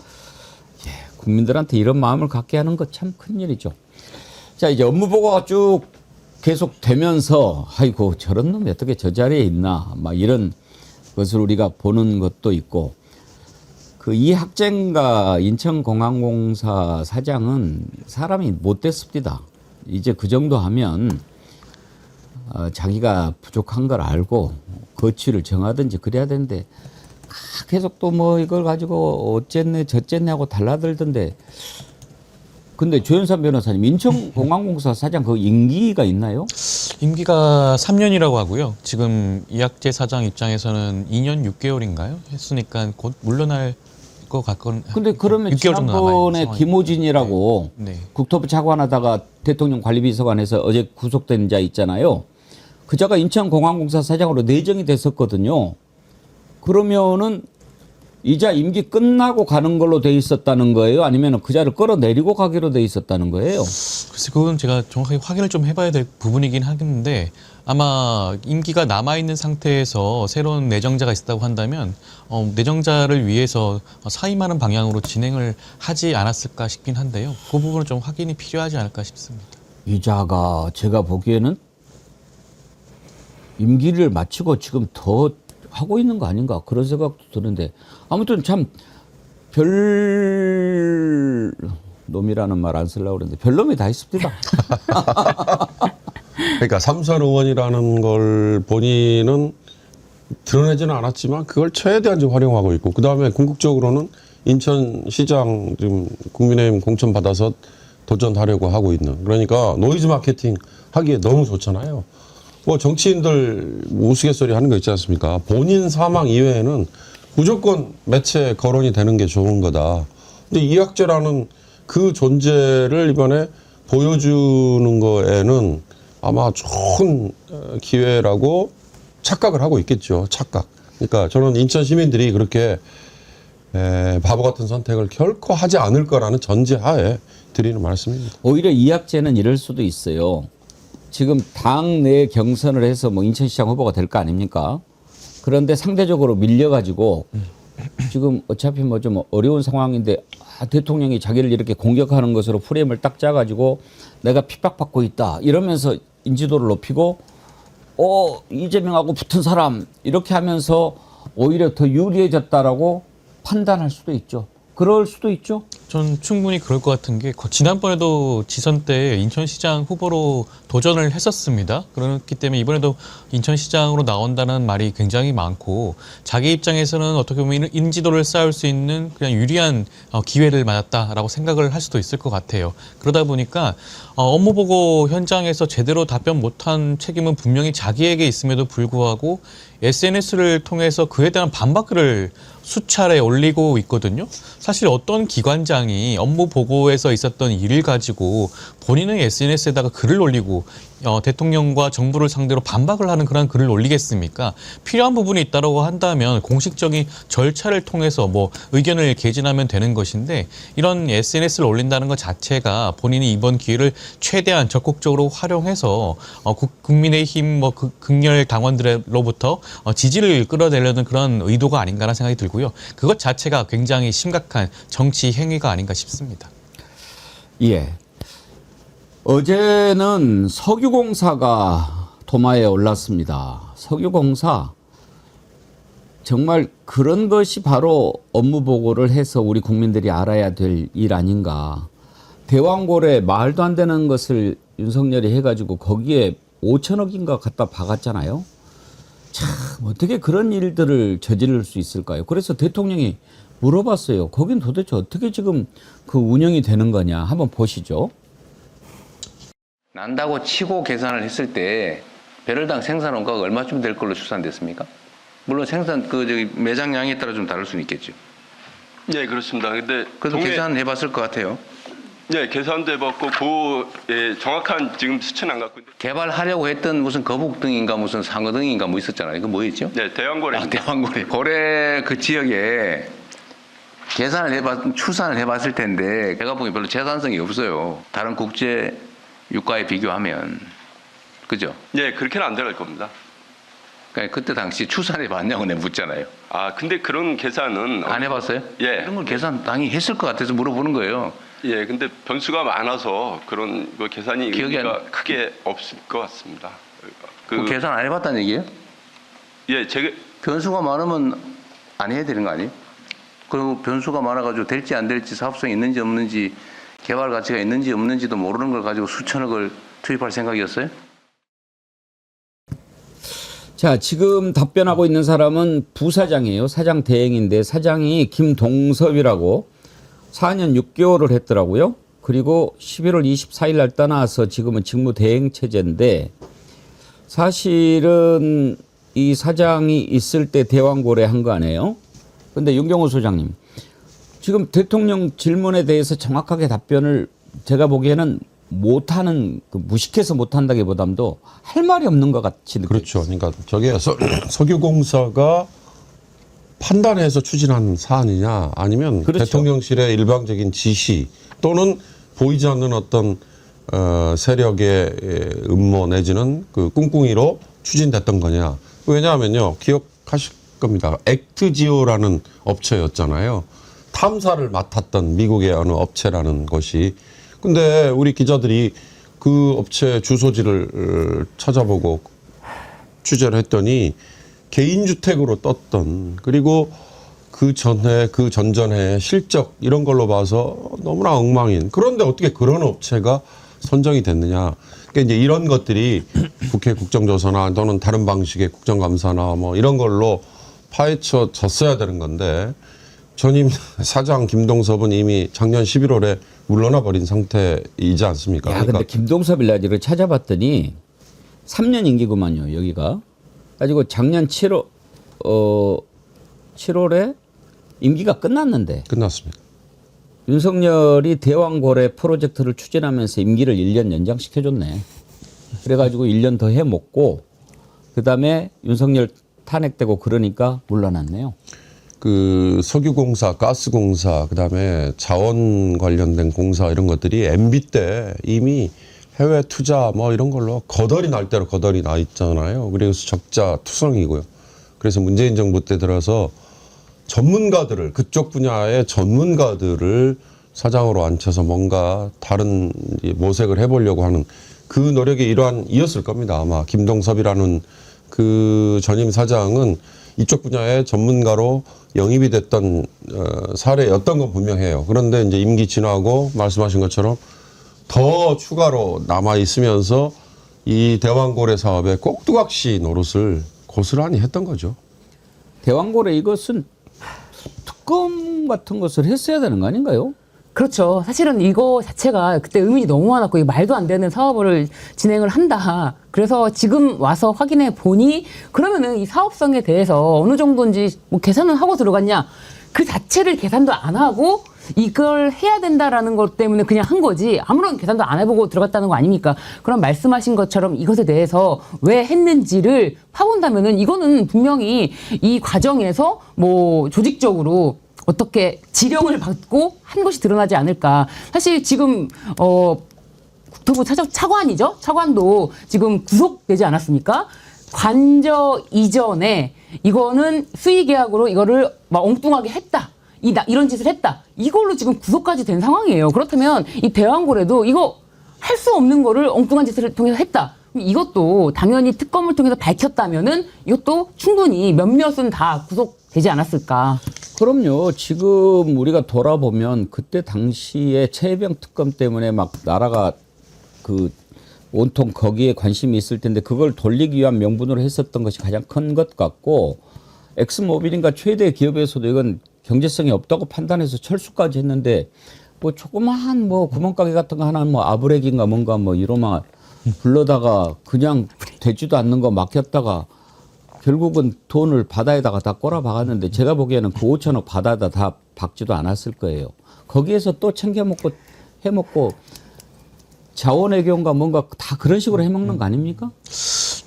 예, 국민들한테 이런 마음을 갖게 하는 것 참 큰일이죠. 자, 이제 업무 보고가 쭉 계속 되면서 아이고 저런 놈이 어떻게 저 자리에 있나 막 이런 것을 우리가 보는 것도 있고, 그 이학재가 인천공항공사 사장은 사람이 못됐습니다. 이제 그 정도 하면 자기가 부족한 걸 알고 거취를 정하든지 그래야 되는데 계속 또 뭐 이걸 가지고 어쨌네 저쨌네 하고 달라들던데. 근데 조현삼 변호사님, 인천공항공사 사장 그 임기가 있나요? 임기가 3년이라고 하고요. 지금 이학재 사장 입장에서는 2년 6개월인가요? 했으니까 곧 물러날 것 같건. 근데 그러면 6개월 정도 남아있는 지난번에 상황이고. 김호진이라고 네. 국토부 차관하다가 대통령 관리비서관에서 어제 구속된 자 있잖아요. 그 자가 인천공항공사 사장으로 내정이 됐었거든요. 그러면은 이자 임기 끝나고 가는 걸로 돼 있었다는 거예요? 아니면 그 자를 끌어내리고 가기로 돼 있었다는 거예요? 글쎄 그건 제가 정확하게 확인을 좀 해봐야 될 부분이긴 하겠는데, 아마 임기가 남아있는 상태에서 새로운 내정자가 있었다고 한다면 내정자를 위해서 사임하는 방향으로 진행을 하지 않았을까 싶긴 한데요. 그 부분은 좀 확인이 필요하지 않을까 싶습니다. 이자가 제가 보기에는 임기를 마치고 지금 더 하고 있는 거 아닌가 그런 생각도 드는데, 아무튼 참 별 놈이라는 말 안 쓰려고 그랬는데 별 놈이 다 있습니다. 그러니까 삼선 의원이라는 걸 본인은 드러내지는 않았지만 그걸 최대한 지금 활용하고 있고, 그 다음에 궁극적으로는 인천시장 지금 국민의힘 공천 받아서 도전하려고 하고 있는, 그러니까 노이즈 마케팅 하기에 너무 좋잖아요. 뭐 정치인들 우스갯소리 하는 거 있지 않습니까? 본인 사망 이외에는 무조건 매체 거론이 되는 게 좋은 거다. 근데 이학재라는 그 존재를 이번에 보여주는 거에는 아마 좋은 기회라고 착각을 하고 있겠죠. 착각. 그러니까 저는 인천 시민들이 그렇게 바보 같은 선택을 결코 하지 않을 거라는 전제하에 드리는 말씀입니다. 오히려 이학재는 이럴 수도 있어요. 지금 당 내 경선을 해서 뭐 인천시장 후보가 될 거 아닙니까? 그런데 상대적으로 밀려가지고 지금 어차피 뭐 좀 어려운 상황인데 대통령이 자기를 이렇게 공격하는 것으로 프레임을 딱 짜가지고 내가 핍박받고 있다 이러면서 인지도를 높이고 이재명하고 붙은 사람 이렇게 하면서 오히려 더 유리해졌다라고 판단할 수도 있죠. 그럴 수도 있죠. 전 충분히 그럴 것 같은 게 지난번에도 지선 때 인천시장 후보로 도전을 했었습니다. 그렇기 때문에 이번에도 인천시장으로 나온다는 말이 굉장히 많고, 자기 입장에서는 어떻게 보면 인지도를 쌓을 수 있는 그냥 유리한 기회를 맞았다라고 생각을 할 수도 있을 것 같아요. 그러다 보니까 업무 보고 현장에서 제대로 답변 못한 책임은 분명히 자기에게 있음에도 불구하고 SNS를 통해서 그에 대한 반박글을 수차례 올리고 있거든요. 사실 어떤 기관장이 업무 보고에서 있었던 일을 가지고 본인의 SNS에다가 글을 올리고 대통령과 정부를 상대로 반박을 하는 그런 글을 올리겠습니까? 필요한 부분이 있다고 한다면 공식적인 절차를 통해서 뭐 의견을 개진하면 되는 것인데, 이런 SNS를 올린다는 것 자체가 본인이 이번 기회를 최대한 적극적으로 활용해서 국민의힘 뭐 극렬 당원들로부터 지지를 끌어내려는 그런 의도가 아닌가라는 생각이 들고요. 그것 자체가 굉장히 심각한 정치 행위가 아닌가 싶습니다. 예. 어제는 석유공사가 도마에 올랐습니다. 석유공사 정말 그런 것이 바로 업무 보고를 해서 우리 국민들이 알아야 될 일 아닌가. 대왕골에 말도 안 되는 것을 윤석열이 해가지고 거기에 5천억인가 갖다 박았잖아요. 참 어떻게 그런 일들을 저지를 수 있을까요? 그래서 대통령이 물어봤어요. 거긴 도대체 어떻게 지금 그 운영이 되는 거냐. 한번 보시죠. 난다고 치고 계산을 했을 때 배럴당 생산 원가가 얼마쯤 될 걸로 추산됐습니까? 물론 생산 매장량에 따라 좀 다를 수는 있겠죠. 네, 그렇습니다. 근데 그래도 계산해봤을 것 같아요. 네, 계산도 해봤고 정확한 지금 수치는 안 갖고 있는데 개발하려고 했던 무슨 거북등인가 무슨 상어등인가 뭐 있었잖아요. 그 뭐였죠? 네, 대왕고래. 대왕고래. 고래 그 지역에 추산을 해봤을 텐데 제가 보기엔 별로 재산성이 없어요. 다른 국제 유가에 비교하면. 그죠? 예, 그렇게는 안 들어갈 겁니다. 그러니까 그때 당시 추산해 봤냐고 내가 묻잖아요. 아, 근데 그런 계산은 안 해봤어요? 예. 그런 걸 계산 당연히 했을 것 같아서 물어보는 거예요. 예, 근데 변수가 많아서 그런 거 계산이 기억이 의미가 크게 없을 것 같습니다. 그 계산 안 해봤다는 얘기예요? 예, 제가 변수가 많으면 안 해야 되는 거 아니에요? 그리고 변수가 많아가지고 될지 안 될지, 사업성이 있는지 없는지, 개발 가치가 있는지 없는지도 모르는 걸 가지고 수천억을 투입할 생각이었어요? 자, 지금 답변하고 있는 사람은 부사장이에요. 사장 대행인데 사장이 김동섭이라고 4년 6개월을 했더라고요. 그리고 11월 24일 날 떠나서 지금은 직무 대행 체제인데 사실은 이 사장이 있을 때 대왕고래 한 거 아니에요? 근데 윤경호 소장님, 지금 대통령 질문에 대해서 정확하게 답변을 제가 보기에는 못하는, 무식해서 못한다기보담도 할 말이 없는 것 같이 느껴요. 그렇죠. 그러니까 저게 석유공사가 판단해서 추진한 사안이냐 아니면 그렇죠. 대통령실의 일방적인 지시 또는 보이지 않는 어떤 세력의 음모 내지는 그 꿍꿍이로 추진됐던 거냐. 왜냐하면요. 기억하실 겁니다. 액트지오라는 업체였잖아요. 탐사를 맡았던 미국의 어느 업체라는 것이. 근데 우리 기자들이 그 업체 주소지를 찾아보고 취재를 했더니 개인주택으로 떴던, 그리고 그 전에 그 전전에 실적 이런 걸로 봐서 너무나 엉망인. 그런데 어떻게 그런 업체가 선정이 됐느냐. 그러니까 이제 이런 것들이 국회 국정조사나 또는 다른 방식의 국정감사나 뭐 이런 걸로 파헤쳐졌어야 되는 건데 전임 사장 김동섭은 이미 작년 11월에 물러나 버린 상태이지 않습니까? 야, 근데 김동섭 일라지를 찾아봤더니 3년 임기구만요, 여기가. 가지고 작년 7월에 임기가 끝났는데. 끝났습니다. 윤석열이 대왕고래 프로젝트를 추진하면서 임기를 1년 연장시켜줬네. 그래가지고 1년 더 해먹고 그다음에 윤석열 탄핵되고 그러니까 물러났네요. 그 석유공사, 가스공사, 그다음에 자원 관련된 공사 이런 것들이 MB 때 이미 해외 투자 뭐 이런 걸로 거덜이 날 대로 거덜이 나 있잖아요. 그래서 적자 투성이고요. 그래서 문재인 정부 때 들어서 전문가들을, 그쪽 분야의 전문가들을 사장으로 앉혀서 뭔가 다른 모색을 해보려고 하는 그 노력의 일환이었을 겁니다. 아마 김동섭이라는 그 전임 사장은 이쪽 분야의 전문가로 영입이 됐던 사례였던 건 분명해요. 그런데 이제 임기 지나고 말씀하신 것처럼 더 추가로 남아 있으면서 이 대왕고래 사업의 꼭두각시 노릇을 고스란히 했던 거죠. 대왕고래 이것은 특검 같은 것을 했어야 되는 거 아닌가요? 그렇죠. 사실은 이거 자체가 그때 의문이 너무 많았고, 말도 안 되는 사업을 진행을 한다. 그래서 지금 와서 확인해 보니, 그러면은 이 사업성에 대해서 어느 정도인지 뭐 계산은 하고 들어갔냐. 그 자체를 계산도 안 하고 이걸 해야 된다라는 것 때문에 그냥 한 거지, 아무런 계산도 안 해보고 들어갔다는 거 아닙니까? 그럼 말씀하신 것처럼 이것에 대해서 왜 했는지를 파본다면은 이거는 분명히 이 과정에서 뭐 조직적으로 어떻게 지령을 받고 한 것이 드러나지 않을까. 사실 지금 국토부 차관이죠. 차관도 지금 구속되지 않았습니까? 관저 이전에 이거는 수의계약으로 이거를 막 엉뚱하게 했다. 이런 짓을 했다. 이걸로 지금 구속까지 된 상황이에요. 그렇다면 이 대왕고래도 이거 할 수 없는 거를 엉뚱한 짓을 통해서 했다. 이것도 당연히 특검을 통해서 밝혔다면은 이것도 충분히 몇몇은 다 구속되지 않았을까. 그럼요. 지금 우리가 돌아보면 그때 당시에 최혜병 특검 때문에 막 나라가 그 온통 거기에 관심이 있을 텐데 그걸 돌리기 위한 명분으로 했었던 것이 가장 큰 것 같고, 엑스모빌인가 최대 기업에서도 이건 경제성이 없다고 판단해서 철수까지 했는데 뭐 조그마한 뭐 구멍가게 같은 거 하나 뭐 아브렉인가 뭔가 뭐 이러면 불러다가 그냥 되지도 않는 거 맡겼다가 결국은 돈을 바다에다가 다 꼬라 박았는데 제가 보기에는 그 5천억 바다에다 다 박지도 않았을 거예요. 거기에서 또 챙겨 먹고 해먹고 자원외교인가 뭔가 다 그런 식으로 해먹는 거 아닙니까?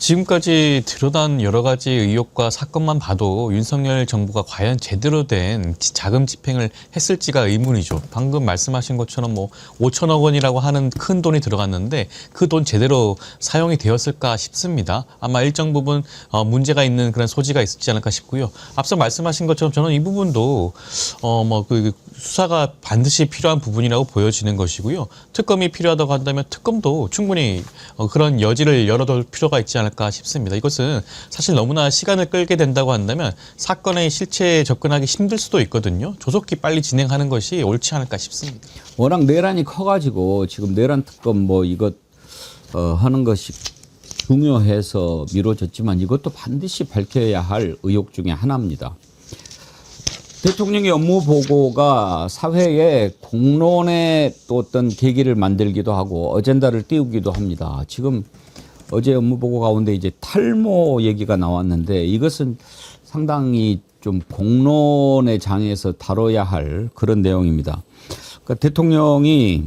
지금까지 드러난 여러 가지 의혹과 사건만 봐도 윤석열 정부가 과연 제대로 된 자금 집행을 했을지가 의문이죠. 방금 말씀하신 것처럼 뭐 5천억 원이라고 하는 큰 돈이 들어갔는데 그 돈 제대로 사용이 되었을까 싶습니다. 아마 일정 부분 문제가 있는 그런 소지가 있었지 않을까 싶고요. 앞서 말씀하신 것처럼 저는 이 부분도 그 수사가 반드시 필요한 부분이라고 보여지는 것이고요. 특검이 필요하다고 한다면 특검도 충분히 그런 여지를 열어둘 필요가 있지 않을까 싶습니다. 이것은 사실 너무나 시간을 끌게 된다고 한다면 사건의 실체에 접근하기 힘들 수도 있거든요. 조속히 빨리 진행하는 것이 옳지 않을까 싶습니다. 워낙 내란이 커가지고 지금 내란 특검 뭐 이것 하는 것이 중요해서 미뤄졌지만 이것도 반드시 밝혀야 할 의혹 중에 하나입니다. 대통령의 업무 보고가 사회에 공론의 또 어떤 계기를 만들기도 하고 어젠다를 띄우기도 합니다. 지금 어제 업무 보고 가운데 이제 탈모 얘기가 나왔는데 이것은 상당히 좀 공론의 장에서 다뤄야 할 그런 내용입니다. 그러니까 대통령이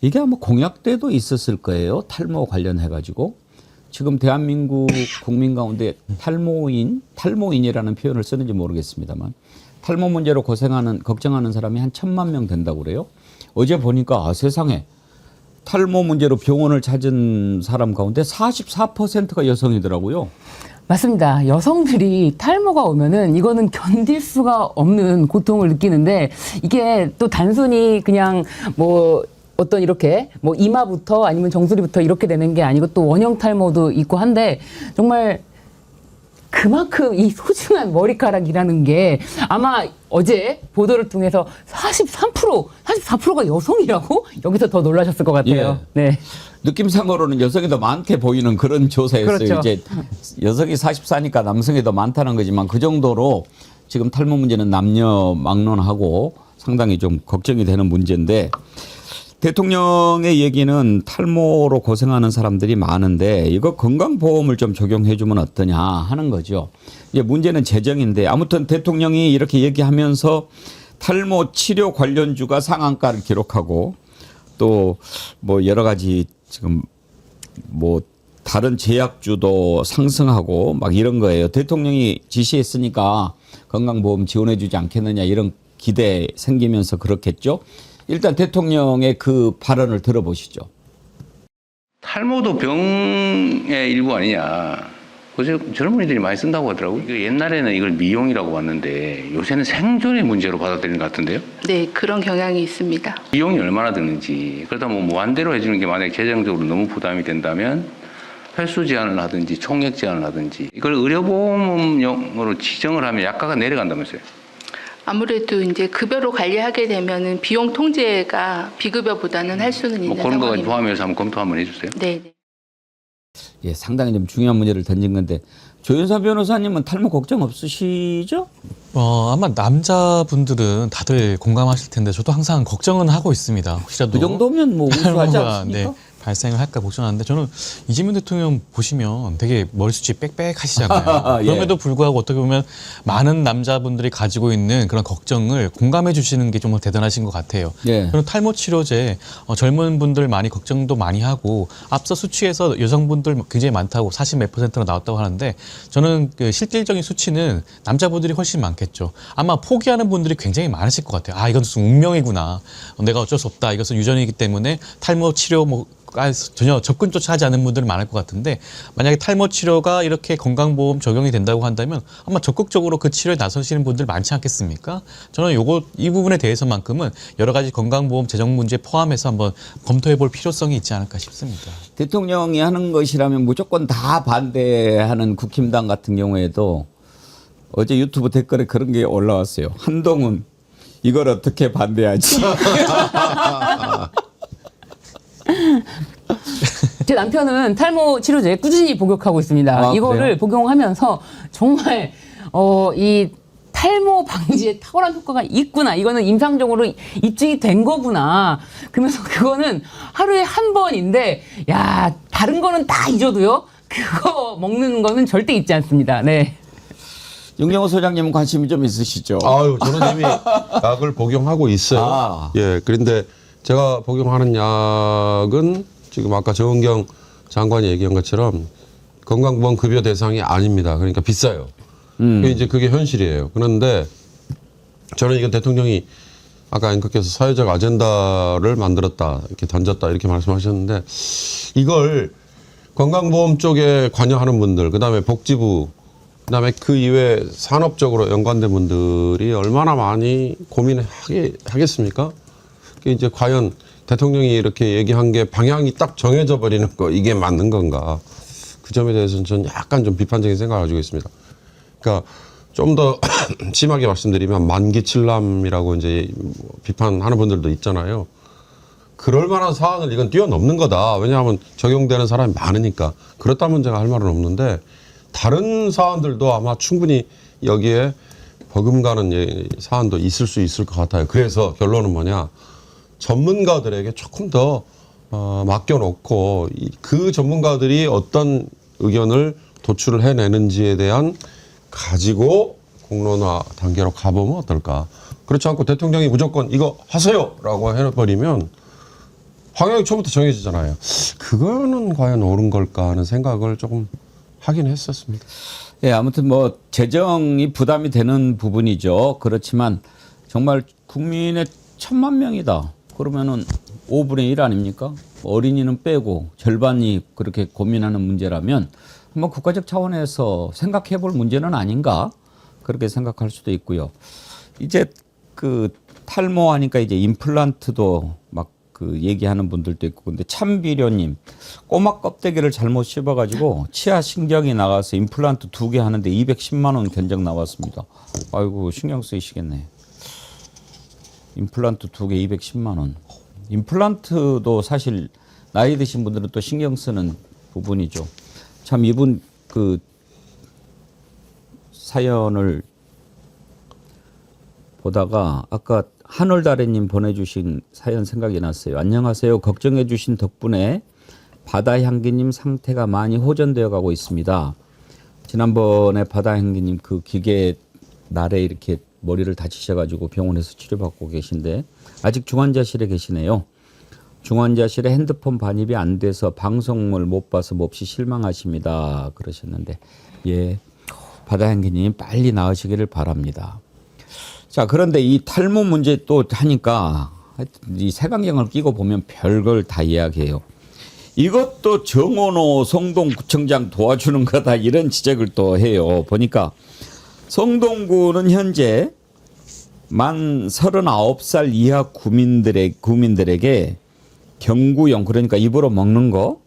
이게 아마 공약 때도 있었을 거예요. 탈모 관련해 가지고 지금 대한민국 국민 가운데 탈모인이라는 표현을 쓰는지 모르겠습니다만 탈모 문제로 걱정하는 사람이 한 1,000만 명 된다고 그래요. 어제 보니까 세상에 탈모 문제로 병원을 찾은 사람 가운데 44%가 여성이더라고요. 맞습니다. 여성들이 탈모가 오면은 이거는 견딜 수가 없는 고통을 느끼는데 이게 또 단순히 그냥 뭐 어떤 이렇게 뭐 이마부터 아니면 정수리부터 이렇게 되는 게 아니고 또 원형 탈모도 있고 한데 정말 그만큼 이 소중한 머리카락이라는 게 아마 어제 보도를 통해서 44%가 여성이라고 여기서 더 놀라셨을 것 같아요. 예. 네. 느낌상으로는 여성이 더 많게 보이는 그런 조사였어요. 그렇죠. 이제 여성이 44니까 남성이 더 많다는 거지만 그 정도로 지금 탈모 문제는 남녀 막론하고 상당히 좀 걱정이 되는 문제인데 대통령의 얘기는 탈모로 고생하는 사람들이 많은데 이거 건강보험을 좀 적용해 주면 어떠냐 하는 거죠. 이제 문제는 재정인데 아무튼 대통령이 이렇게 얘기하면서 탈모 치료 관련주가 상한가를 기록하고 또 뭐 여러 가지 지금 뭐 다른 제약주도 상승하고 막 이런 거예요. 대통령이 지시했으니까 건강보험 지원해 주지 않겠느냐 이런 기대 생기면서 그렇겠죠. 일단 대통령의 그 발언을 들어보시죠. 탈모도 병의 일부 아니냐. 그래서 젊은이들이 많이 쓴다고 하더라고요. 옛날에는 이걸 미용이라고 봤는데 요새는 생존의 문제로 받아들이는 것 같은데요. 네, 그런 경향이 있습니다. 비용이 얼마나 드는지 그러다 뭐 무한대로 해주는 게 만약에 재정적으로 너무 부담이 된다면 횟수 제한을 하든지 총액 제한을 하든지 이걸 의료보험용으로 지정을 하면 약가가 내려간다면서요. 아무래도 이제 급여로 관리하게 되면은 비용 통제가 비급여보다는 할 수는 있는 뭐 그런 거 상황입니다. 포함해서 한번 검토 한번 해주세요. 네. 예, 상당히 좀 중요한 문제를 던진 건데 조윤사 변호사님은 탈모 걱정 없으시죠? 아마 남자분들은 다들 공감하실 텐데 저도 항상 걱정은 하고 있습니다. 혹시라도 그 정도면 뭐 우수하지 탈모가, 않습니까? 발생을 할까 걱정하는데 저는 이재명 대통령 보시면 되게 머리숱이 빽빽하시잖아요. 예. 그럼에도 불구하고 어떻게 보면 많은 남자분들이 가지고 있는 그런 걱정을 공감해 주시는 게 정말 대단하신 것 같아요. 예. 저는 탈모 치료제 젊은 분들 많이 걱정도 많이 하고 앞서 수치에서 여성분들 굉장히 많다고 40 몇 %가 나왔다고 하는데 저는 그 실질적인 수치는 남자분들이 훨씬 많겠죠. 아마 포기하는 분들이 굉장히 많으실 것 같아요. 이건 무슨 운명이구나. 내가 어쩔 수 없다. 이것은 유전이기 때문에 탈모 치료 전혀 접근조차 하지 않은 분들은 많을 것 같은데 만약에 탈모 치료가 이렇게 건강보험 적용이 된다고 한다면 아마 적극적으로 그 치료에 나서시는 분들 많지 않겠습니까? 저는 이 부분에 대해서만큼은 여러 가지 건강보험 재정 문제 포함해서 한번 검토해 볼 필요성이 있지 않을까 싶습니다. 대통령이 하는 것이라면 무조건 다 반대하는 국힘당 같은 경우에도 어제 유튜브 댓글에 그런 게 올라왔어요. 한동훈 이걸 어떻게 반대하지? 제 남편은 탈모 치료제 꾸준히 복용하고 있습니다. 이거를 그래요? 복용하면서 정말 이 탈모 방지에 탁월한 효과가 있구나. 이거는 임상적으로 입증이 된 거구나. 그러면서 그거는 하루에 한 번인데 야 다른 거는 다 잊어도요. 그거 먹는 거는 절대 잊지 않습니다. 네. 윤경호 소장님은 관심이 좀 있으시죠? 저는 이미 약을 복용하고 있어요. 예, 그런데 제가 복용하는 약은 지금 아까 정은경 장관이 얘기한 것처럼 건강보험 급여 대상이 아닙니다. 그러니까 비싸요. 그게 현실이에요. 그런데 저는 이건 대통령이 아까 앵커께서 사회적 아젠다를 만들었다, 이렇게 던졌다, 이렇게 말씀하셨는데 이걸 건강보험 쪽에 관여하는 분들, 그다음에 복지부, 그다음에 그 이외 산업적으로 연관된 분들이 얼마나 많이 고민하겠습니까? 이제 과연 대통령이 이렇게 얘기한 게 방향이 딱 정해져 버리는 거, 이게 맞는 건가? 그 점에 대해서는 저는 약간 좀 비판적인 생각을 가지고 있습니다. 그러니까 좀 더 심하게 말씀드리면 만기칠남이라고 이제 비판하는 분들도 있잖아요. 그럴 만한 사안을 이건 뛰어넘는 거다. 왜냐하면 적용되는 사람이 많으니까. 그렇다면 제가 할 말은 없는데 다른 사안들도 아마 충분히 여기에 버금가는 사안도 있을 수 있을 것 같아요. 그래서 결론은 뭐냐. 전문가들에게 조금 더 맡겨놓고 그 전문가들이 어떤 의견을 도출을 해내는지에 대한 가지고 공론화 단계로 가보면 어떨까. 그렇지 않고 대통령이 무조건 이거 하세요라고 해버리면 방향이 처음부터 정해지잖아요. 그거는 과연 옳은 걸까 하는 생각을 조금 하긴 했었습니다. 예, 아무튼 뭐 재정이 부담이 되는 부분이죠. 그렇지만 정말 국민의 1,000만 명이다. 그러면은 5분의 1 아닙니까? 어린이는 빼고 절반이 그렇게 고민하는 문제라면 한번 국가적 차원에서 생각해 볼 문제는 아닌가? 그렇게 생각할 수도 있고요. 이제 그 탈모하니까 이제 임플란트도 막 그 얘기하는 분들도 있고, 근데 참비료님, 꼬막 껍데기를 잘못 씹어가지고 치아 신경이 나가서 임플란트 2개 하는데 210만 원 견적 나왔습니다. 아이고, 신경 쓰이시겠네. 임플란트 2개 210만 원. 임플란트도 사실 나이 드신 분들은 또 신경 쓰는 부분이죠. 참 이분 그 사연을 보다가 아까 하늘다래님 보내주신 사연 생각이 났어요. 안녕하세요. 걱정해 주신 덕분에 바다향기님 상태가 많이 호전되어 가고 있습니다. 지난번에 바다향기님 그 기계 날에 이렇게 머리를 다치셔가지고 병원에서 치료받고 계신데 아직 중환자실에 계시네요. 중환자실에 핸드폰 반입이 안 돼서 방송을 못 봐서 몹시 실망하십니다. 그러셨는데, 예, 바다향기님 빨리 나으시기를 바랍니다. 자, 그런데 이 탈모 문제 또 하니까 이 색안경을 끼고 보면 별걸 다 이야기해요. 이것도 정원호 성동구청장 도와주는 거다, 이런 지적을 또 해요. 보니까 성동구는 현재 만 39살 이하 구민들에게 경구용, 그러니까 입으로 먹는 거,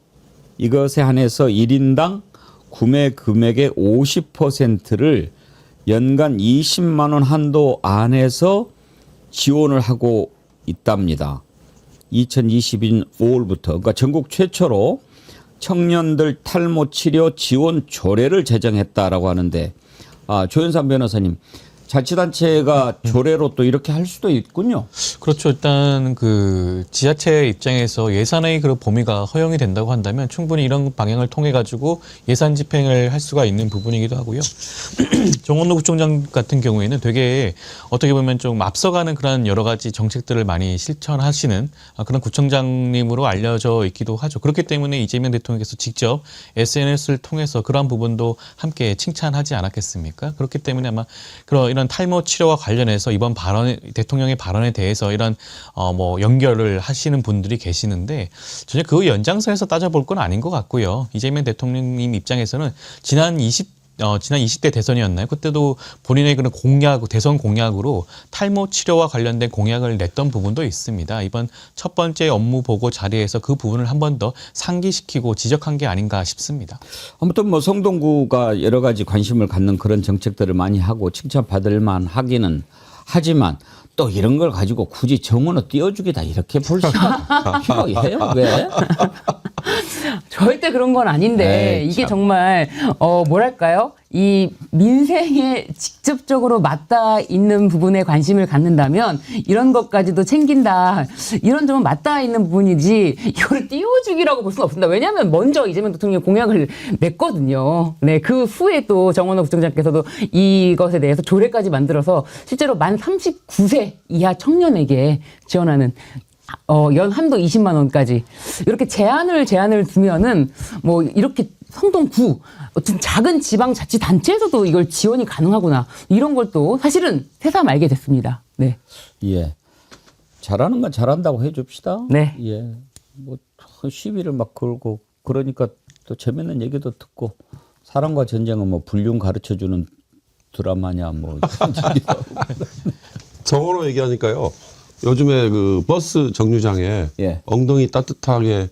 이것에 한해서 1인당 구매 금액의 50%를 연간 20만 원 한도 안에서 지원을 하고 있답니다. 2022년 5월부터, 그러니까 전국 최초로 청년들 탈모 치료 지원 조례를 제정했다라고 하는데, 조현삼 변호사님, 자치단체가 조례로 또 이렇게 할 수도 있군요. 그렇죠. 일단 그 지자체 입장에서 예산의 그 범위가 허용이 된다고 한다면 충분히 이런 방향을 통해 가지고 예산 집행을 할 수가 있는 부분이기도 하고요. 정원호 구청장 같은 경우에는 되게 어떻게 보면 좀 앞서가는 그런 여러 가지 정책들을 많이 실천하시는 그런 구청장님으로 알려져 있기도 하죠. 그렇기 때문에 이재명 대통령께서 직접 SNS를 통해서 그러한 부분도 함께 칭찬하지 않았겠습니까? 그렇기 때문에 아마 이런 탈모 치료와 관련해서 이번 대통령의 발언에 대해서 이런 뭐 연결을 하시는 분들이 계시는데 전혀 그 연장선에서 따져볼 건 아닌 것 같고요. 이재명 대통령님 입장에서는 지난 20대 대선이었나요? 그때도 본인의 그런 대선 공약으로 탈모 치료와 관련된 공약을 냈던 부분도 있습니다. 이번 첫 번째 업무 보고 자리에서 그 부분을 한 번 더 상기시키고 지적한 게 아닌가 싶습니다. 아무튼 뭐 성동구가 여러 가지 관심을 갖는 그런 정책들을 많이 하고 칭찬받을 만 하기는 하지만 또 이런 걸 가지고 굳이 정원을 띄워주기다 이렇게 볼 필요해요? 왜? 절대 그런 건 아닌데 에이, 이게 참. 정말 뭐랄까요? 이 민생에 직접적으로 맞닿아 있는 부분에 관심을 갖는다면 이런 것까지도 챙긴다. 이런 점은 맞닿아 있는 부분이지 이걸 띄워주기라고 볼 수는 없습니다. 왜냐하면 먼저 이재명 대통령이 공약을 냈거든요. 네, 그 후에 또 정원호 구청장께서도 이것에 대해서 조례까지 만들어서 실제로 만 39세 이하 청년에게 지원하는 연 한도 20만 원까지 이렇게 제한을 두면은 뭐 이렇게 성동구 어떤 작은 지방자치단체에서도 이걸 지원이 가능하구나 이런 걸 또 사실은 새삼 알게 됐습니다. 네. 예. 잘하는 건 잘한다고 해줍시다. 네. 예. 뭐 시비를 막 걸고 그러니까 또 재밌는 얘기도 듣고 사랑과 전쟁은 뭐 불륜 가르쳐주는 드라마냐 뭐. 정원호 얘기하니까요. 요즘에 그 버스 정류장에 예. 엉덩이 따뜻하게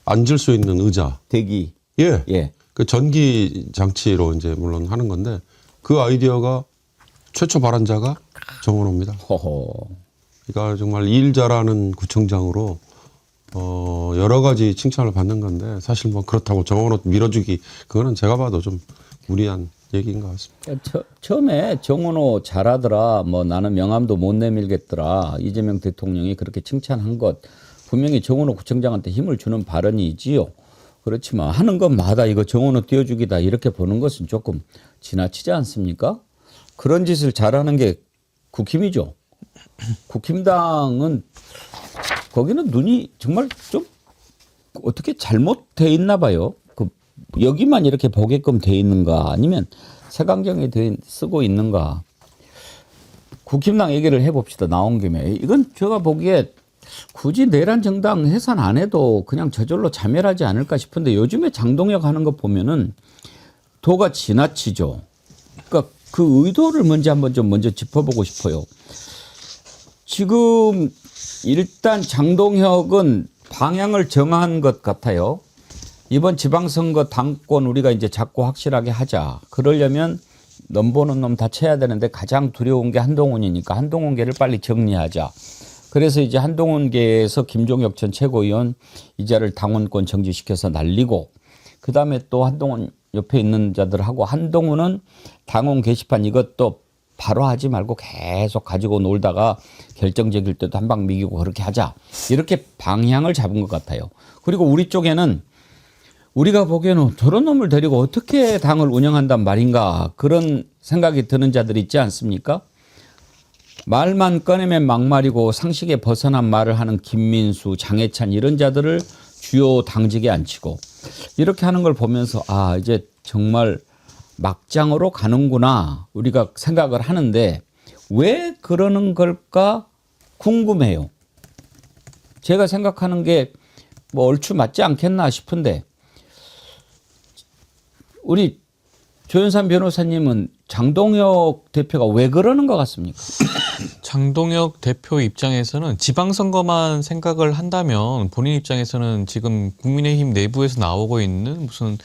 앉을 수 있는 의자. 대기. 예. 예. 그 전기 장치로 이제 물론 하는 건데 그 아이디어가 최초 발안자가 정원호입니다. 허허. 그러니까 정말 일 잘하는 구청장으로 여러 가지 칭찬을 받는 건데 사실 뭐 그렇다고 정원호 밀어주기 그거는 제가 봐도 좀 무리한 얘기인 것 같습니다. 처음에 정원호 잘하더라. 뭐 나는 명함도 못 내밀겠더라. 이재명 대통령이 그렇게 칭찬한 것 분명히 정원호 구청장한테 힘을 주는 발언이지요. 그렇지만 하는 것마다 이거 정원호 띄워주기다 이렇게 보는 것은 조금 지나치지 않습니까? 그런 짓을 잘하는 게 국힘이죠. 국힘당은 거기는 눈이 정말 좀 어떻게 잘못돼 있나 봐요. 그 여기만 이렇게 보게끔 돼 있는가 아니면 색안경에 쓰고 있는가. 국힘당 얘기를 해봅시다. 나온 김에. 이건 제가 보기에 굳이 내란 정당 해산 안 해도 그냥 저절로 자멸하지 않을까 싶은데 요즘에 장동혁 하는 거 보면은 도가 지나치죠. 그러니까 그 의도를 먼저 짚어보고 싶어요. 지금 일단 장동혁은 방향을 정한 것 같아요. 이번 지방선거 당권 우리가 이제 잡고 확실하게 하자. 그러려면 넘보는 놈 다 쳐야 되는데 가장 두려운 게 한동훈이니까 한동훈계를 빨리 정리하자. 그래서 이제 한동훈계에서 김종혁 전 최고위원 이자를 당원권 정지시켜서 날리고 그다음에 또 한동훈 옆에 있는 자들하고 한동훈은 당원 게시판 이것도 바로 하지 말고 계속 가지고 놀다가 결정적일 때도 한 방 미기고 그렇게 하자. 이렇게 방향을 잡은 것 같아요. 그리고 우리 쪽에는 우리가 보기에는 저런 놈을 데리고 어떻게 당을 운영한단 말인가 그런 생각이 드는 자들이 있지 않습니까? 말만 꺼내면 막말이고 상식에 벗어난 말을 하는 김민수, 장해찬 이런 자들을 주요 당직에 앉히고 이렇게 하는 걸 보면서 아 이제 정말 막장으로 가는구나 우리가 생각을 하는데 왜 그러는 걸까 궁금해요. 제가 생각하는 게 뭐 얼추 맞지 않겠나 싶은데 우리 조윤선 변호사님은 장동혁 대표가 왜 그러는 것 같습니까? 장동혁 대표 입장에서는 지방선거만 생각을 한다면 본인 입장에서는 지금 국민의힘 내부에서 나오고 있는 무슨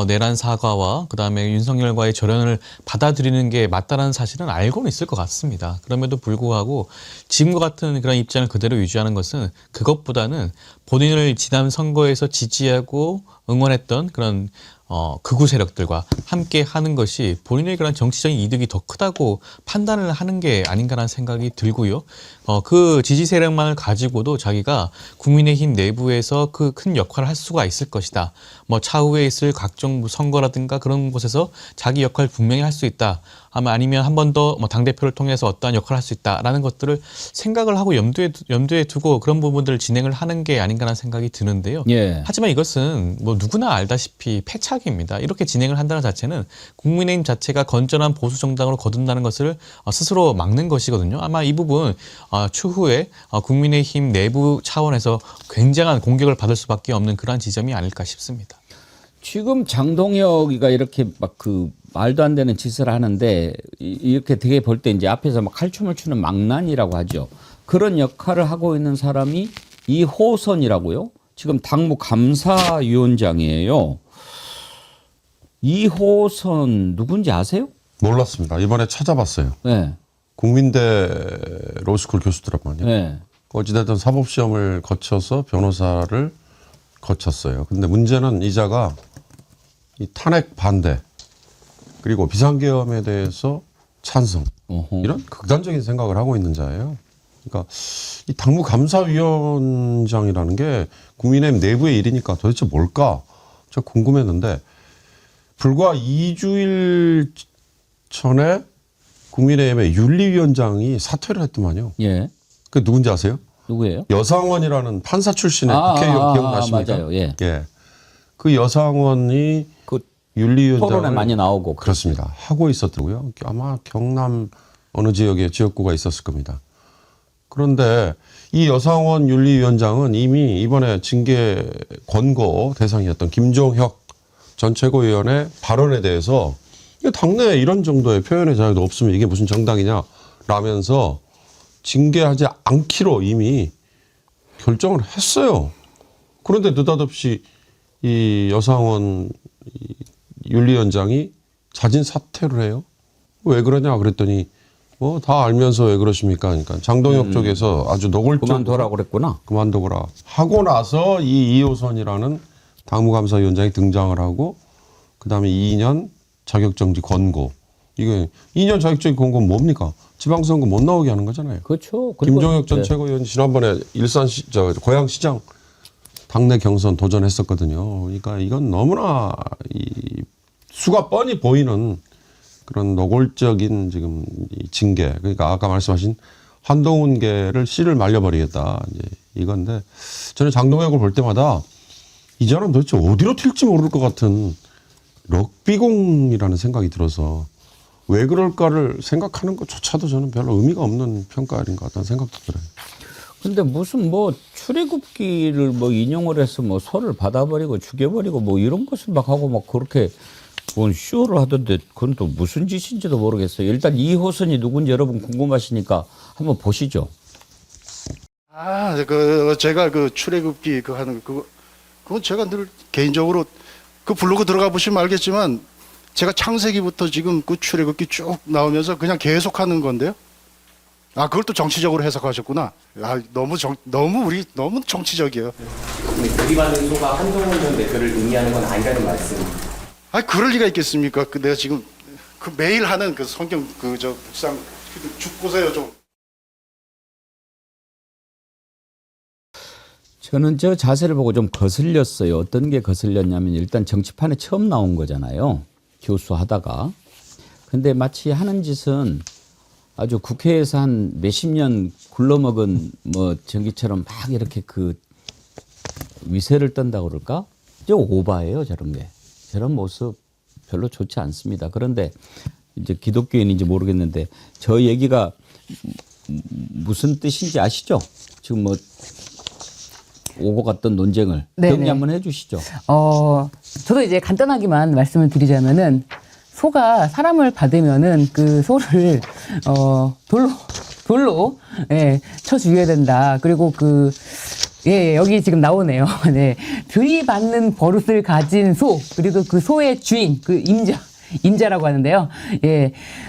내란 사과와 그다음에 윤석열과의 절연을 받아들이는 게 맞다는 사실은 알고는 있을 것 같습니다. 그럼에도 불구하고 지금과 같은 그런 입장을 그대로 유지하는 것은 그것보다는 본인을 지난 선거에서 지지하고 응원했던 그런 극우 세력들과 함께 하는 것이 본인의 그런 정치적인 이득이 더 크다고 판단을 하는 게 아닌가라는 생각이 들고요. 그 지지 세력만을 가지고도 자기가 국민의힘 내부에서 그 큰 역할을 할 수가 있을 것이다. 뭐 차후에 있을 각종 선거라든가 그런 곳에서 자기 역할을 분명히 할 수 있다. 아니면 한 번 더 뭐 당대표를 통해서 어떠한 역할을 할 수 있다라는 것들을 생각을 하고 염두에 두고 그런 부분들을 진행을 하는 게 아닌가라는 생각이 드는데요. 예. 하지만 이것은 뭐 누구나 알다시피 패착입니다. 이렇게 진행을 한다는 자체는 국민의힘 자체가 건전한 보수 정당으로 거듭나는 것을 스스로 막는 것이거든요. 아마 이 부분 추후에 국민의힘 내부 차원에서 굉장한 공격을 받을 수밖에 없는 그러한 지점이 아닐까 싶습니다. 지금 장동혁이가 이렇게 막 그 말도 안 되는 짓을 하는데 이렇게 되게 볼 때 이제 앞에서 막 칼춤을 추는 망난이라고 하죠. 그런 역할을 하고 있는 사람이 이호선이라고요. 지금 당무 감사위원장이에요. 이호선 누군지 아세요? 몰랐습니다. 이번에 찾아봤어요. 네. 국민대 로스쿨 교수더라고요. 네. 어찌됐든 사법시험을 거쳐서 변호사를 거쳤어요. 근데 문제는 이자가 이 탄핵 반대 그리고 비상계엄에 대해서 찬성 이런 극단적인 생각을 하고 있는 자예요. 그러니까 이 당무감사위원장이라는 게 국민의힘 내부의 일이니까 도대체 뭘까? 제가 궁금했는데 불과 2주일 전에 국민의힘의 윤리위원장이 사퇴를 했더만요. 예. 그 누군지 아세요? 누구예요? 여상원이라는 판사 출신의 국회의원 기억나십니까? 맞아요. 예. 예. 그 여상원이 윤리위원장을 토론에 많이 나오고 그렇습니다. 하고 있었더라고요. 아마 경남 어느 지역에 지역구가 있었을 겁니다. 그런데 이 여상원 윤리위원장은 이미 이번에 징계 권고 대상이었던 김종혁 전 최고위원의 발언에 대해서 당내에 이런 정도의 표현의 자유도 없으면 이게 무슨 정당이냐 라면서 징계하지 않기로 이미 결정을 했어요. 그런데 느닷없이 이 여상원 윤리위원장이 자진 사퇴를 해요. 왜 그러냐 그랬더니 뭐 다 알면서 왜 그러십니까? 그러니까 장동혁 쪽에서 아주 노골적으로 그만둬라 그랬구나. 그만두거라 하고 나서 이 2호선이라는 당무감사위원장이 등장을 하고 그다음에 2년 자격정지 권고. 이게 2년 자격정지 권고는 뭡니까? 지방선거 못 나오게 하는 거잖아요. 그렇죠. 김종혁 전 최고위원 지난번에 고양시장 당내 경선 도전했었거든요. 그러니까 이건 너무나 이 수가 뻔히 보이는 그런 노골적인 지금 이 징계. 그러니까 아까 말씀하신 한동훈계를 씨를 말려버리겠다. 이제 이건데 저는 장동혁을 볼 때마다 이 사람 도대체 어디로 튈지 모를 것 같은 럭비공이라는 생각이 들어서 왜 그럴까를 생각하는 것조차도 저는 별로 의미가 없는 평가인 것 같다는 생각도 들어요. 근데 무슨 뭐 출애굽기를 뭐 인용을 해서 뭐 소를 받아버리고 죽여버리고 뭐 이런 것을 막 하고 막 그렇게 뭔 쇼를 하던데 그건 또 무슨 짓인지도 모르겠어요. 일단 2호선이 누군지 여러분 궁금하시니까 한번 보시죠. 제가 그 출애굽기 하는 그건 제가 늘 개인적으로 그 블로그 들어가 보시면 알겠지만 제가 창세기부터 지금 그 출애굽기 쭉 나오면서 그냥 계속 하는 건데요. 그걸 또 정치적으로 해석하셨구나. 너무 정치적이에요. 그리받은 소가 한동훈 전 대표를 의미하는 건 아니라는 말씀. 그럴 리가 있겠습니까? 내가 지금 매일 하는 그 성경 묵상 죽고서요 좀. 저는 저 자세를 보고 좀 거슬렸어요. 어떤 게 거슬렸냐면 일단 정치판에 처음 나온 거잖아요. 교수하다가. 근데 마치 하는 짓은 아주 국회에서 한 몇십 년 굴러먹은 뭐 전기처럼 막 이렇게 그 위세를 떤다고 그럴까? 저 오바예요, 저런 게. 저런 모습 별로 좋지 않습니다. 그런데 이제 기독교인인지 모르겠는데 저 얘기가 무슨 뜻인지 아시죠? 지금 뭐 오고 갔던 논쟁을 정리 한번 해주시죠. 저도 이제 간단하게만 말씀을 드리자면은 소가 사람을 받으면은 그 소를 돌로 쳐 죽여야 된다. 그리고 여기 지금 나오네요. 네. 들이받는 버릇을 가진 소, 그리고 그 소의 주인, 그 임자라고 하는데요.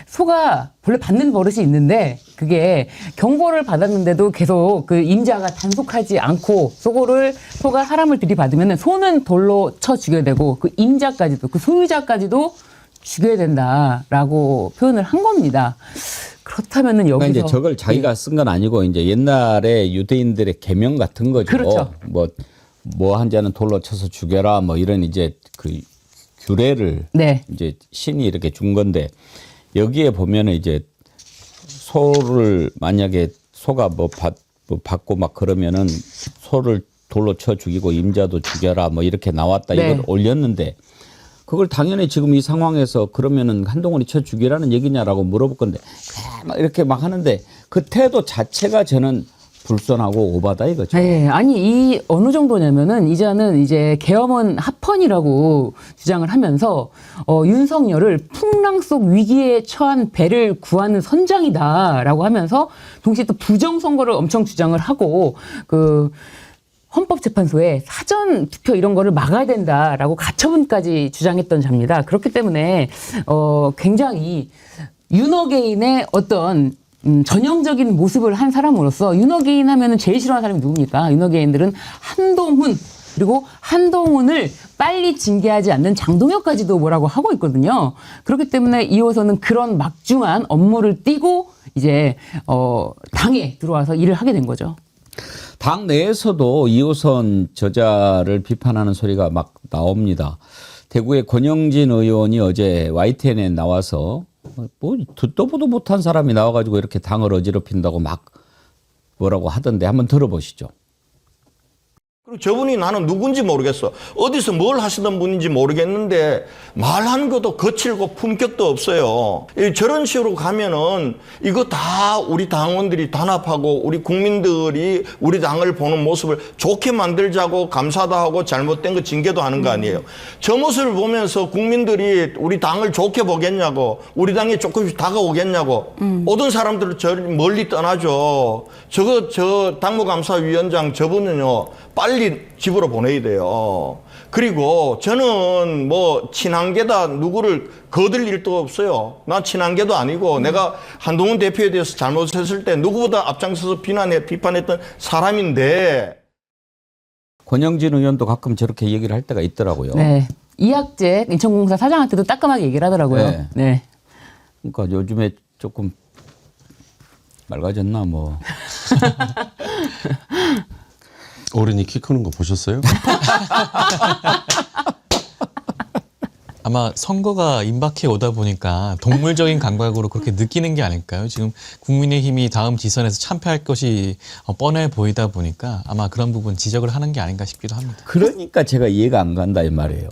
소가 원래 받는 버릇이 있는데 그게 경고를 받았는데도 계속 그 임자가 단속하지 않고 소가 사람을 들이받으면 소는 돌로 쳐 죽여야 되고 그 임자까지도, 그 소유자까지도 죽여야 된다라고 표현을 한 겁니다. 그렇다면은 여기서 그러니까 이제 저걸 자기가 쓴 건 아니고 이제 옛날에 유대인들의 계명 같은 거죠. 그렇죠. 뭐 한 자는 돌로 쳐서 죽여라 뭐 이런 이제 그 규례를 이제 신이 이렇게 준 건데 여기에 보면은 이제 소를 만약에 소가 뭐 받고 막 그러면은 소를 돌로 쳐 죽이고 임자도 죽여라 뭐 이렇게 나왔다 이걸 올렸는데 그걸 당연히 지금 이 상황에서 그러면은 한동훈이 쳐 죽이라는 얘기냐라고 물어볼 건데 막 이렇게 막 하는데 그 태도 자체가 저는 불손하고 오바다 이거죠. 아니 이 어느 정도냐면은 이자는 이제 계엄은 합헌이라고 주장을 하면서 윤석열을 풍랑 속 위기에 처한 배를 구하는 선장이다라고 하면서 동시에 또 부정선거를 엄청 주장을 하고 그 헌법재판소에 사전 투표 이런 거를 막아야 된다라고 가처분까지 주장했던 자입니다. 그렇기 때문에 굉장히 윤어게인의 어떤 전형적인 모습을 한 사람으로서 윤어게인 하면은 제일 싫어하는 사람이 누굽니까? 윤어게인들은 한동훈 그리고 한동훈을 빨리 징계하지 않는 장동혁까지도 뭐라고 하고 있거든요. 그렇기 때문에 2호선은 그런 막중한 업무를 띄고 이제 당에 들어와서 일을 하게 된 거죠. 당 내에서도 2호선 저자를 비판하는 소리가 막 나옵니다. 대구의 권영진 의원이 어제 YTN에 나와서 뭐 듣도 보도 못한 사람이 나와가지고 이렇게 당을 어지럽힌다고 막 뭐라고 하던데 한번 들어보시죠. 그리고 저분이 나는 누군지 모르겠어. 어디서 뭘 하시던 분인지 모르겠는데 말하는 것도 거칠고 품격도 없어요. 저런 식으로 가면은 이거 다 우리 당원들이 단합하고 우리 국민들이 우리 당을 보는 모습을 좋게 만들자고 감사도 하고 잘못된 거 징계도 하는 거 아니에요. 저 모습을 보면서 국민들이 우리 당을 좋게 보겠냐고, 우리 당에 조금씩 다가오겠냐고. 오던 사람들은 저 멀리 떠나죠. 저 당무감사위원장 저분은요, 빨리 집으로 보내야 돼요. 그리고 저는 뭐 친한계다 누구를 거들 일도 없어요. 난 친한계도 아니고 내가 한동훈 대표에 대해서 잘못했을 때 누구보다 앞장서서 비판했던 사람인데. 권영진 의원도 가끔 저렇게 얘기를 할 때가 있더라고요. 네. 이학재 인천공사 사장한테도 따끔하게 얘기를 하더라고요. 네. 네. 그러니까 요즘에 조금 맑아졌나 뭐. 어른이 키 크는 거 보셨어요? 아마 선거가 임박해 오다 보니까 동물적인 감각으로 그렇게 느끼는 게 아닐까요? 지금 국민의힘이 다음 지선에서 참패할 것이 뻔해 보이다 보니까 아마 그런 부분 지적을 하는 게 아닌가 싶기도 합니다. 그러니까 제가 이해가 안 간다 이 말이에요.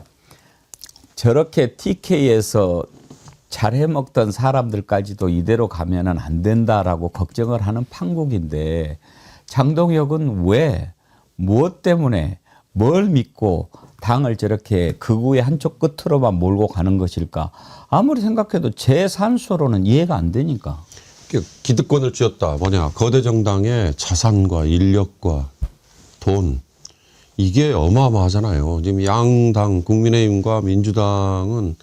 저렇게 TK에서 잘 해먹던 사람들까지도 이대로 가면은 안 된다라고 걱정을 하는 판국인데 장동혁은 왜, 무엇 때문에, 뭘 믿고 당을 저렇게 극우의 한쪽 끝으로만 몰고 가는 것일까? 아무리 생각해도 제 산수로는 이해가 안 되니까. 기득권을 쥐었다. 뭐냐, 거대 정당의 자산과 인력과 돈, 이게 어마어마하잖아요. 지금 양당, 국민의힘과 민주당은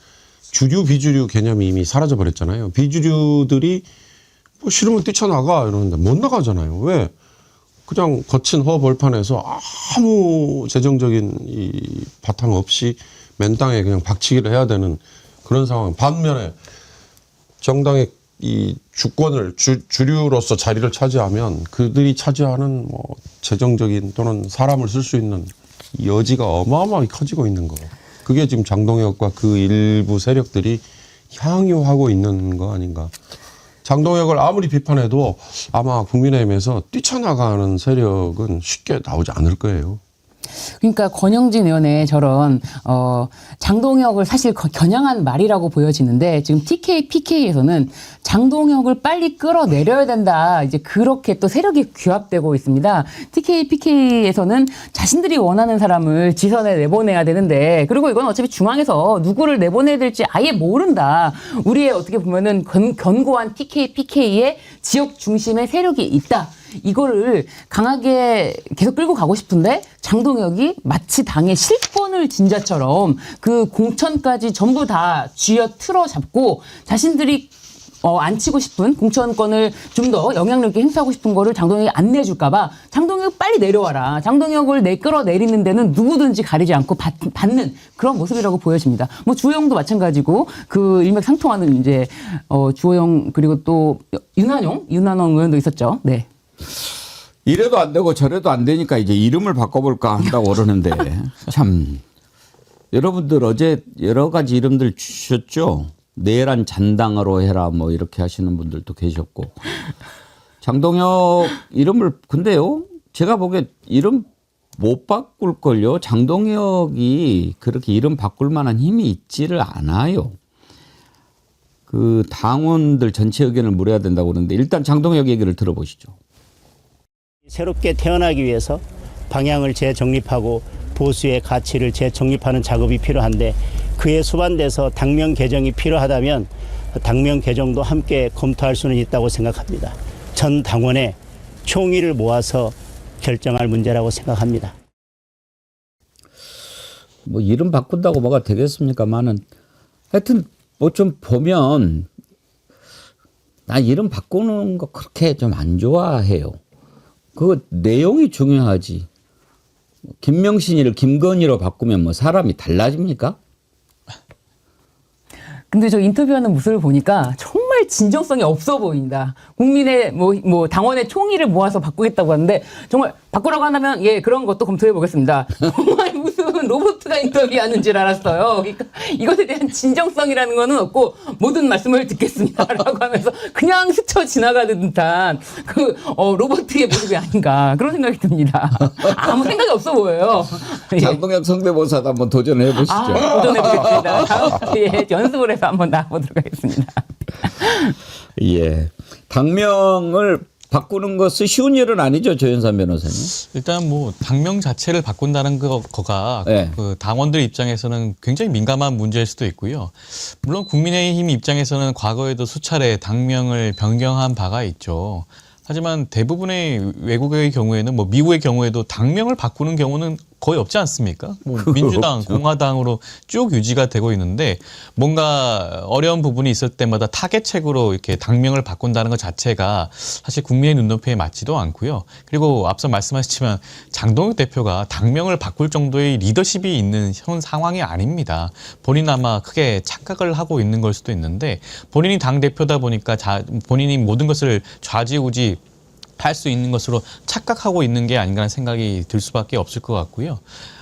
주류, 비주류 개념이 이미 사라져버렸잖아요. 비주류들이 뭐 싫으면 뛰쳐나가 이러는데 못 나가잖아요. 왜? 그냥 거친 허벌판에서 아무 재정적인 이 바탕 없이 맨 땅에 그냥 박치기를 해야 되는 그런 상황. 반면에 정당의 이 주권을 주류로서 자리를 차지하면 그들이 차지하는 뭐 재정적인 또는 사람을 쓸 수 있는 여지가 어마어마하게 커지고 있는 거. 그게 지금 장동혁과 그 일부 세력들이 향유하고 있는 거 아닌가. 장동혁을 아무리 비판해도 아마 국민의힘에서 뛰쳐나가는 세력은 쉽게 나오지 않을 거예요. 그러니까 권영진 의원의 저런 장동혁을 사실 겨냥한 말이라고 보여지는데 지금 TK, PK에서는 장동혁을 빨리 끌어내려야 된다. 이제 그렇게 또 세력이 규합되고 있습니다. TK, PK에서는 자신들이 원하는 사람을 지선에 내보내야 되는데 그리고 이건 어차피 중앙에서 누구를 내보내야 될지 아예 모른다. 우리의 어떻게 보면은 견고한 TK, PK의 지역 중심의 세력이 있다. 이거를 강하게 계속 끌고 가고 싶은데 장동혁이 마치 당의 실권을 진 자처럼 그 공천까지 전부 다 쥐어 틀어 잡고 자신들이 안치고 싶은 공천권을 좀 더 영향력 있게 행사하고 싶은 거를 장동혁이 안 내줄까봐 장동혁 빨리 내려와라. 장동혁을 끌어내리는 데는 누구든지 가리지 않고 받는 그런 모습이라고 보여집니다. 뭐 주호영도 마찬가지고 그 일맥상통하는 이제 주호영 그리고 또 윤한홍 의원도 있었죠. 네. 이래도 안 되고 저래도 안 되니까 이제 이름을 바꿔볼까 한다고 그러는데 참 여러분들 어제 여러 가지 이름들 주셨죠. 내란 잔당으로 해라 뭐 이렇게 하시는 분들도 계셨고 장동혁 이름을 근데요 제가 보기에 이름 못 바꿀걸요. 장동혁이 그렇게 이름 바꿀 만한 힘이 있지를 않아요. 그 당원들 전체 의견을 물어야 된다고 그러는데 일단 장동혁 얘기를 들어보시죠. 새롭게 태어나기 위해서 방향을 재정립하고 보수의 가치를 재정립하는 작업이 필요한데 그에 수반돼서 당명 개정이 필요하다면 당명 개정도 함께 검토할 수는 있다고 생각합니다. 전 당원의 총의를 모아서 결정할 문제라고 생각합니다. 뭐 이름 바꾼다고 뭐가 되겠습니까만은 하여튼 뭐 좀 보면 나 이름 바꾸는 거 그렇게 좀 안 좋아해요. 그 내용이 중요하지. 김명신이를 김건희로 바꾸면 뭐 사람이 달라집니까? 근데 저 인터뷰하는 모습을 보니까 정말 진정성이 없어 보인다. 국민의 뭐 당원의 총의를 모아서 바꾸겠다고 하는데 정말 바꾸라고 한다면 예 그런 것도 검토해 보겠습니다. 정말 무슨 저는 로봇가 인터뷰하는 줄 알았어요. 그러니까 이것에 대한 진정성이라는 거는 없고 모든 말씀을 듣겠습니다라고 하면서 그냥 스쳐 지나가는 듯한 그 로봇의 모습이 아닌가 그런 생각이 듭니다. 아무 생각이 없어 보여요. 예. 장동혁 성대모사도 한번 도전해 보시죠. 도전해보겠습니다. 다음 기회에 연습을 해서 한번 나와보도록 하겠습니다. 예. 당명을 바꾸는 것은 쉬운 일은 아니죠, 조현삼 변호사님. 일단 뭐 당명 자체를 바꾼다는 거가 네. 그 당원들 입장에서는 굉장히 민감한 문제일 수도 있고요. 물론 국민의힘 입장에서는 과거에도 수차례 당명을 변경한 바가 있죠. 하지만 대부분의 외국의 경우에는 뭐 미국의 경우에도 당명을 바꾸는 경우는 거의 없지 않습니까? 뭐 민주당, 공화당으로 쭉 유지가 되고 있는데 뭔가 어려운 부분이 있을 때마다 타겟책으로 이렇게 당명을 바꾼다는 것 자체가 사실 국민의 눈높이에 맞지도 않고요. 그리고 앞서 말씀하셨지만 장동혁 대표가 당명을 바꿀 정도의 리더십이 있는 현 상황이 아닙니다. 본인 아마 크게 착각을 하고 있는 걸 수도 있는데 본인이 당대표다 보니까 본인이 모든 것을 좌지우지 할 수 있는 것으로 착각하고 있는 게 아닌가라는 생각이 들 수밖에 없을 것 같고요.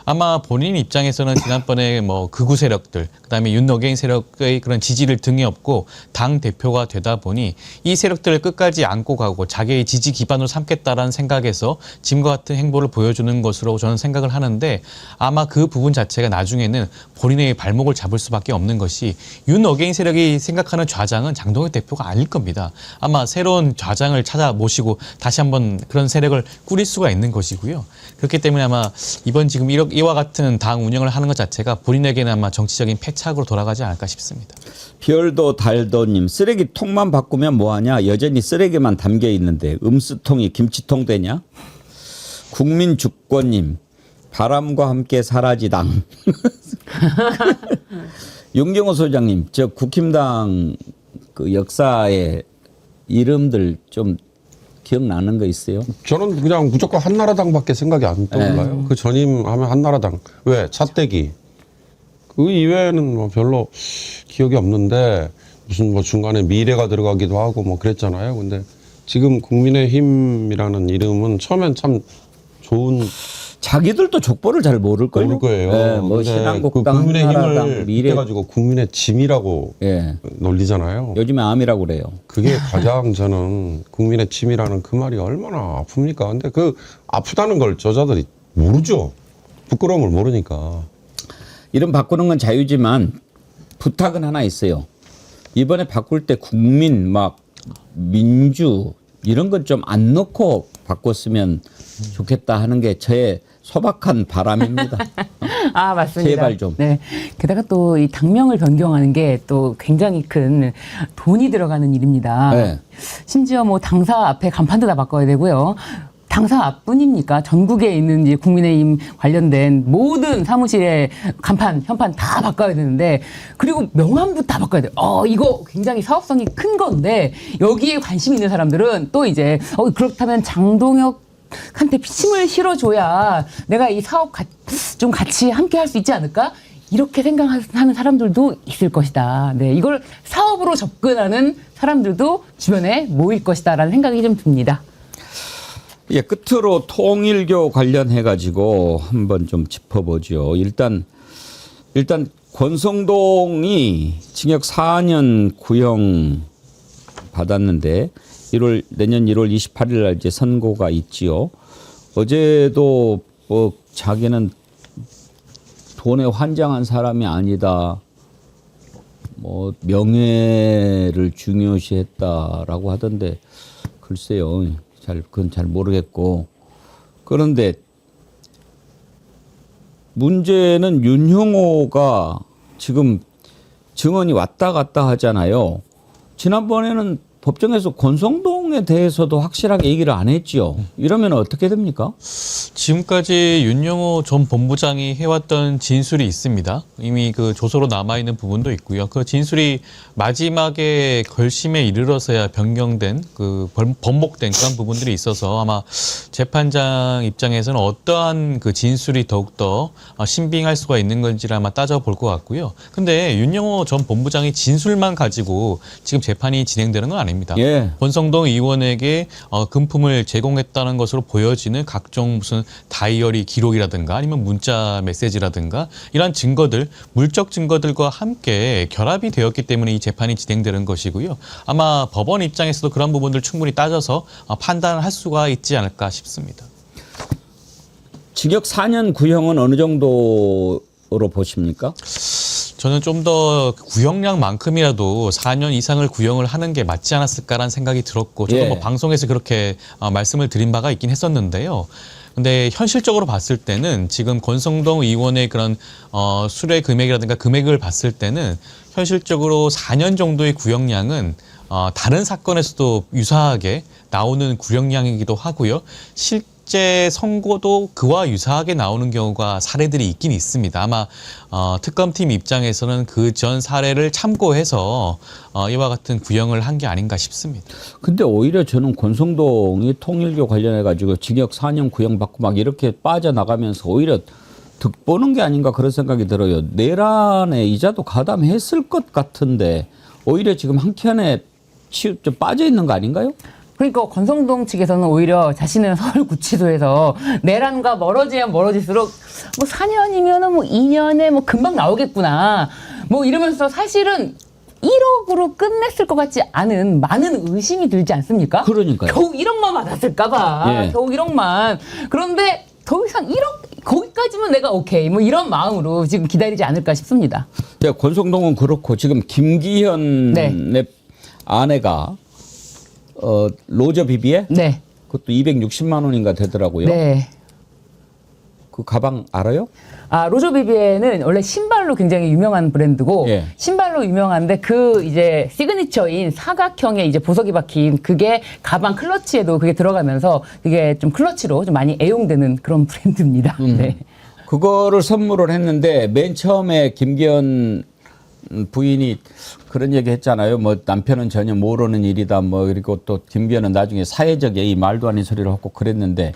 아마 본인 입장에서는 지난번에 뭐 극우 세력들, 그다음에 윤어게인 세력의 그런 지지를 등에 업고 당 대표가 되다 보니 이 세력들을 끝까지 안고 가고 자기의 지지 기반으로 삼겠다라는 생각에서 지금과 같은 행보를 보여주는 것으로 저는 생각을 하는데 아마 그 부분 자체가 나중에는 본인의 발목을 잡을 수밖에 없는 것이 윤어게인 세력이 생각하는 좌장은 장동혁 대표가 아닐 겁니다. 아마 새로운 좌장을 찾아 모시고 다시 한번 그런 세력을 꾸릴 수가 있는 것이고요. 그렇기 때문에 아마 이번 지금 이와 같은 당 운영을 하는 것 자체가 본인에게는 아마 정치적인 패착으로 돌아가지 않을까 싶습니다. 별도 달도님, 쓰레기통만 바꾸면 뭐하냐? 여전히 쓰레기만 담겨 있는데 음수통이 김치통 되냐? 국민주권님, 바람과 함께 사라지당. 윤경호 소장님, 저 국힘당 그 역사의 이름들 좀 기억나는 거 있어요? 저는 그냥 무조건 한나라당밖에 생각이 안 떠올라요. 그 전임 하면 한나라당. 왜? 차떼기. 그 이외에는 뭐 별로 기억이 없는데 무슨 뭐 중간에 미래가 들어가기도 하고 뭐 그랬잖아요. 근데 지금 국민의힘이라는 이름은 처음엔 참 좋은 자기들도 족보를 잘 모를걸요. 모를 거예요. 네, 뭐 신한국당, 그 국민의힘을 한나라당, 미래 가지고 국민의 짐이라고 예. 놀리잖아요. 요즘에 암이라고 그래요. 그게 가장 저는 국민의 짐이라는 그 말이 얼마나 아픕니까? 근데 그 아프다는 걸 저자들이 모르죠. 부끄러움을 모르니까. 이름 바꾸는 건 자유지만 부탁은 하나 있어요. 이번에 바꿀 때 국민 막 민주 이런 건 좀 안 넣고 바꿨으면 좋겠다 하는 게 저의 소박한 바람입니다. 아, 맞습니다. 제발 좀. 네. 게다가 또 이 당명을 변경하는 게 또 굉장히 큰 돈이 들어가는 일입니다. 네. 심지어 뭐 당사 앞에 간판도 다 바꿔야 되고요. 당사 앞뿐입니까? 전국에 있는 이제 국민의힘 관련된 모든 사무실의 간판, 현판 다 바꿔야 되는데, 그리고 명함도 다 바꿔야 돼요. 이거 굉장히 사업성이 큰 건데, 여기에 관심 있는 사람들은 또 이제, 그렇다면 장동혁한테 힘을 실어줘야 내가 이 사업 좀 같이 함께 할 수 있지 않을까? 이렇게 생각하는 사람들도 있을 것이다. 네, 이걸 사업으로 접근하는 사람들도 주변에 모일 것이다라는 생각이 좀 듭니다. 예, 끝으로 통일교 관련해 가지고 한번 좀 짚어보죠. 일단 권성동이 징역 4년 구형 받았는데 내년 1월 28일 날 이제 선고가 있지요. 어제도 뭐 자기는 돈에 환장한 사람이 아니다. 뭐 명예를 중요시했다라고 하던데 글쎄요. 그건 잘 모르겠고. 그런데 문제는 윤형호가 지금 증언이 왔다 갔다 하잖아요. 지난번에는 법정에서 권성동에 대해서도 확실하게 얘기를 안 했죠. 이러면 어떻게 됩니까? 지금까지 윤영호 전 본부장이 해왔던 진술이 있습니다. 이미 그 조서로 남아있는 부분도 있고요. 그 진술이 마지막에 결심에 이르러서야 변경된 번복된 그런 부분들이 있어서 아마 재판장 입장에서는 어떠한 그 진술이 더욱더 신빙할 수가 있는 건지를 아마 따져볼 것 같고요. 근데 윤영호 전 본부장이 진술만 가지고 지금 재판이 진행되는 건 아닙니다. 예. 권성동 의원에게 금품을 제공했다는 것으로 보여지는 각종 무슨 다이어리 기록이라든가 아니면 문자 메시지라든가 이러한 증거들, 물적 증거들과 함께 결합이 되었기 때문에 이 재판이 진행되는 것이고요. 아마 법원 입장에서도 그런 부분들 충분히 따져서 판단을 할 수가 있지 않을까 싶습니다. 징역 4년 구형은 어느 정도로 보십니까? 저는 좀 더 구형량만큼이라도 4년 이상을 구형을 하는 게 맞지 않았을까라는 생각이 들었고 저도 뭐 방송에서 그렇게 말씀을 드린 바가 있긴 했었는데요. 근데 현실적으로 봤을 때는 지금 권성동 의원의 그런 수뢰 금액이라든가 금액을 봤을 때는 현실적으로 4년 정도의 구형량은 다른 사건에서도 유사하게 나오는 구형량이기도 하고요. 실제 선고도 그와 유사하게 나오는 경우가 사례들이 있긴 있습니다. 아마 특검팀 입장에서는 그 전 사례를 참고해서 이와 같은 구형을 한 게 아닌가 싶습니다. 근데 오히려 저는 권성동이 통일교 관련해가지고 징역 4년 구형받고 막 이렇게 빠져나가면서 오히려 득보는 게 아닌가 그런 생각이 들어요. 내란에 이자도 가담했을 것 같은데 오히려 지금 한켠에 좀 빠져 있는 거 아닌가요? 그러니까 권성동 측에서는 오히려 자신은 서울구치소에서 내란과 멀어지면 멀어질수록 뭐 4년이면은 뭐 2년에 뭐 금방 나오겠구나. 뭐 이러면서 사실은 1억으로 끝냈을 것 같지 않은 많은 의심이 들지 않습니까? 그러니까요. 겨우 1억만 받았을까봐. 예. 겨우 1억만. 그런데 더 이상 1억 거기까지면 내가 오케이. 뭐 이런 마음으로 지금 기다리지 않을까 싶습니다. 네, 권성동은 그렇고 지금 김기현의 아내가 로저 비비에? 네. 그것도 260만 원인가 되더라고요. 네. 그 가방 알아요? 로저 비비에는 원래 신발로 굉장히 유명한 브랜드고 예. 신발로 유명한데 그 이제 시그니처인 사각형의 이제 보석이 박힌 그게 가방 클러치에도 그게 들어가면서 그게 좀 클러치로 좀 많이 애용되는 그런 브랜드입니다. 네. 그거를 선물을 했는데 맨 처음에 김기현 부인이 그런 얘기 했잖아요. 뭐 남편은 전혀 모르는 일이다. 뭐 그리고 또 김기현은 나중에 사회적에 이 말도 아닌 소리를 하고 그랬는데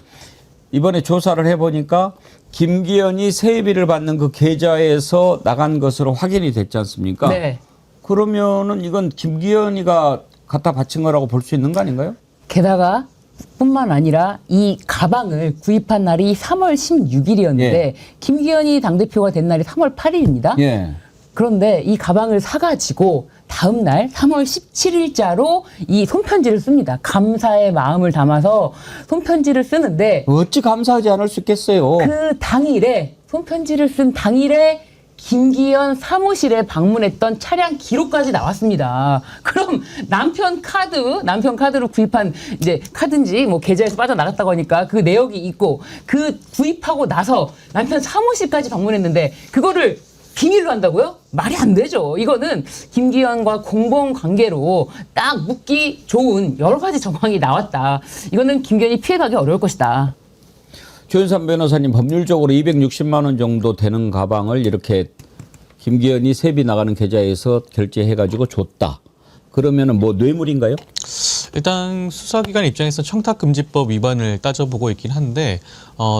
이번에 조사를 해보니까 김기현이 세입비를 받는 그 계좌에서 나간 것으로 확인이 됐지 않습니까? 네. 그러면은 이건 김기현이가 갖다 바친 거라고 볼 수 있는 거 아닌가요? 게다가 뿐만 아니라 이 가방을 구입한 날이 3월 16일이었는데 예. 김기현이 당대표가 된 날이 3월 8일입니다. 예. 그런데 이 가방을 사가지고 다음 날 3월 17일자로 이 손편지를 씁니다. 감사의 마음을 담아서 손편지를 쓰는데 어찌 감사하지 않을 수 있겠어요. 그 당일에 손편지를 쓴 당일에 김기현 사무실에 방문했던 차량 기록까지 나왔습니다. 그럼 남편 카드로 구입한 이제 카드인지 뭐 계좌에서 빠져나갔다고 하니까 그 내역이 있고 그 구입하고 나서 남편 사무실까지 방문했는데 그거를 비밀로 한다고요? 말이 안 되죠. 이거는 김기현과 공범 관계로 딱 묻기 좋은 여러 가지 정황이 나왔다. 이거는 김기현이 피해가기 어려울 것이다. 조윤선 변호사님, 법률적으로 260만 원 정도 되는 가방을 이렇게 김기현이 세비 나가는 계좌에서 결제해가지고 줬다. 그러면은 뭐 뇌물인가요? 일단 수사기관 입장에서 청탁금지법 위반을 따져보고 있긴 한데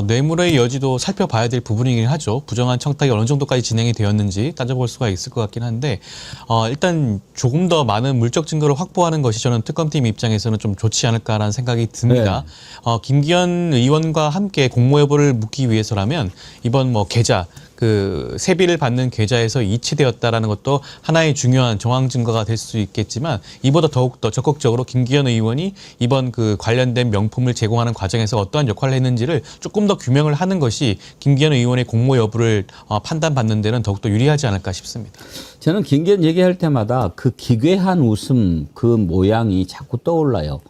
뇌물의 여지도 살펴봐야 될 부분이긴 하죠. 부정한 청탁이 어느 정도까지 진행이 되었는지 따져볼 수가 있을 것 같긴 한데 일단 조금 더 많은 물적 증거를 확보하는 것이 저는 특검팀 입장에서는 좀 좋지 않을까라는 생각이 듭니다. 네. 김기현 의원과 함께 공모 여부를 묻기 위해서라면 이번 뭐 계좌 그 세비를 받는 계좌에서 이체되었다라는 것도 하나의 중요한 정황 증거가 될 수 있겠지만 이보다 더욱 더 적극적으로 김기현 의원이 이번 그 관련된 명품을 제공하는 과정에서 어떠한 역할을 했는지를 조금 더 규명을 하는 것이 김기현 의원의 공모 여부를 판단받는 데는 더욱더 유리하지 않을까 싶습니다. 저는 김기현 얘기할 때마다 그 기괴한 웃음 그 모양이 자꾸 떠올라요.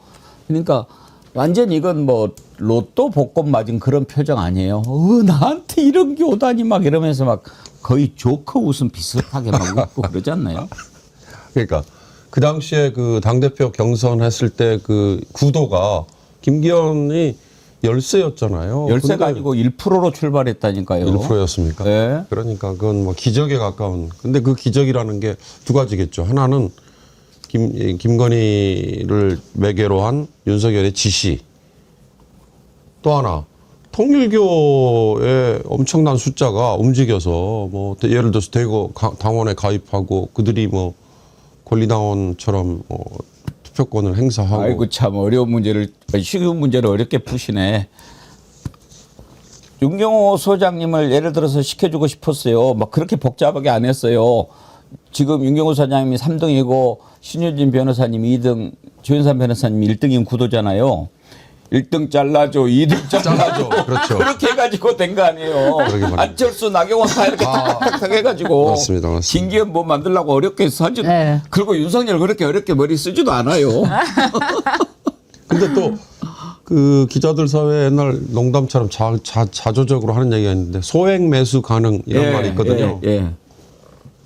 그러니까 완전 이건 뭐 로또 복권 맞은 그런 표정 아니에요. 나한테 이런 게 오다니 막 이러면서 막 거의 조커 웃음 비슷하게 막 웃고 그러지 않나요? 그러니까 그 당시에 그 당대표 경선했을 때 그 구도가 김기현이 열세였잖아요. 열세가 아니고 1%로 출발했다니까요. 1%였습니까? 네. 그러니까 그건 뭐 기적에 가까운. 근데 그 기적이라는 게 두 가지겠죠. 하나는 김건희를 매개로 한 윤석열의 지시. 또 하나 통일교의 엄청난 숫자가 움직여서 뭐 예를 들어서 대거 당원에 가입하고 그들이 뭐 권리당원처럼 투표권을 행사하고. 아이고 참 어려운 문제를 쉬운 문제를 어렵게 푸시네. 윤경호 소장님을 예를 들어서 시켜주고 싶었어요. 막 그렇게 복잡하게 안 했어요. 지금 윤경호 소장님이 3등이고 신유진 변호사님이 2등, 조윤선 변호사님이 1등인 구도잖아요. 1등 잘라줘, 2등 잘라줘. 그렇죠. 그렇게 해가지고 된 거 아니에요. 안철수, 나경원 다 이렇게 탁탁탁 해가지고. 맞습니다. 김기현 뭐 만들려고 어렵게 하지. 네. 그리고 윤석열 그렇게 어렵게 머리 쓰지도 않아요. 근데 또 그 기자들 사회 옛날 농담처럼 자조적으로 하는 얘기가 있는데 소액 매수 가능 이런 말이 있거든요.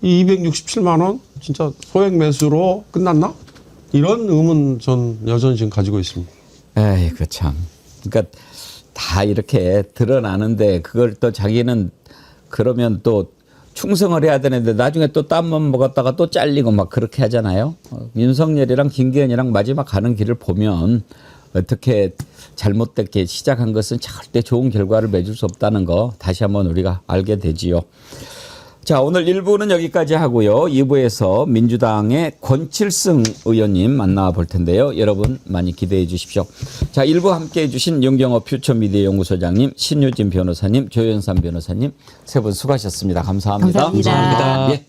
이 267만 원 진짜 소액 매수로 끝났나? 이런 의문 전 여전히 지금 가지고 있습니다. 에이, 그 참. 그러니까 다 이렇게 드러나는데 그걸 또 자기는 그러면 또 충성을 해야 되는데 나중에 또 땀만 먹었다가 또 잘리고 막 그렇게 하잖아요. 윤석열이랑 김기현이랑 마지막 가는 길을 보면 어떻게 잘못됐게 시작한 것은 절대 좋은 결과를 맺을 수 없다는 거 다시 한번 우리가 알게 되지요. 자, 오늘 1부는 여기까지 하고요. 2부에서 민주당의 권칠승 의원님 만나볼 텐데요. 여러분 많이 기대해 주십시오. 자, 1부 함께해 주신 윤경호 퓨처미디어 연구소장님, 신유진 변호사님, 조윤선 변호사님 세 분 수고하셨습니다. 감사합니다. 감사합니다. 예.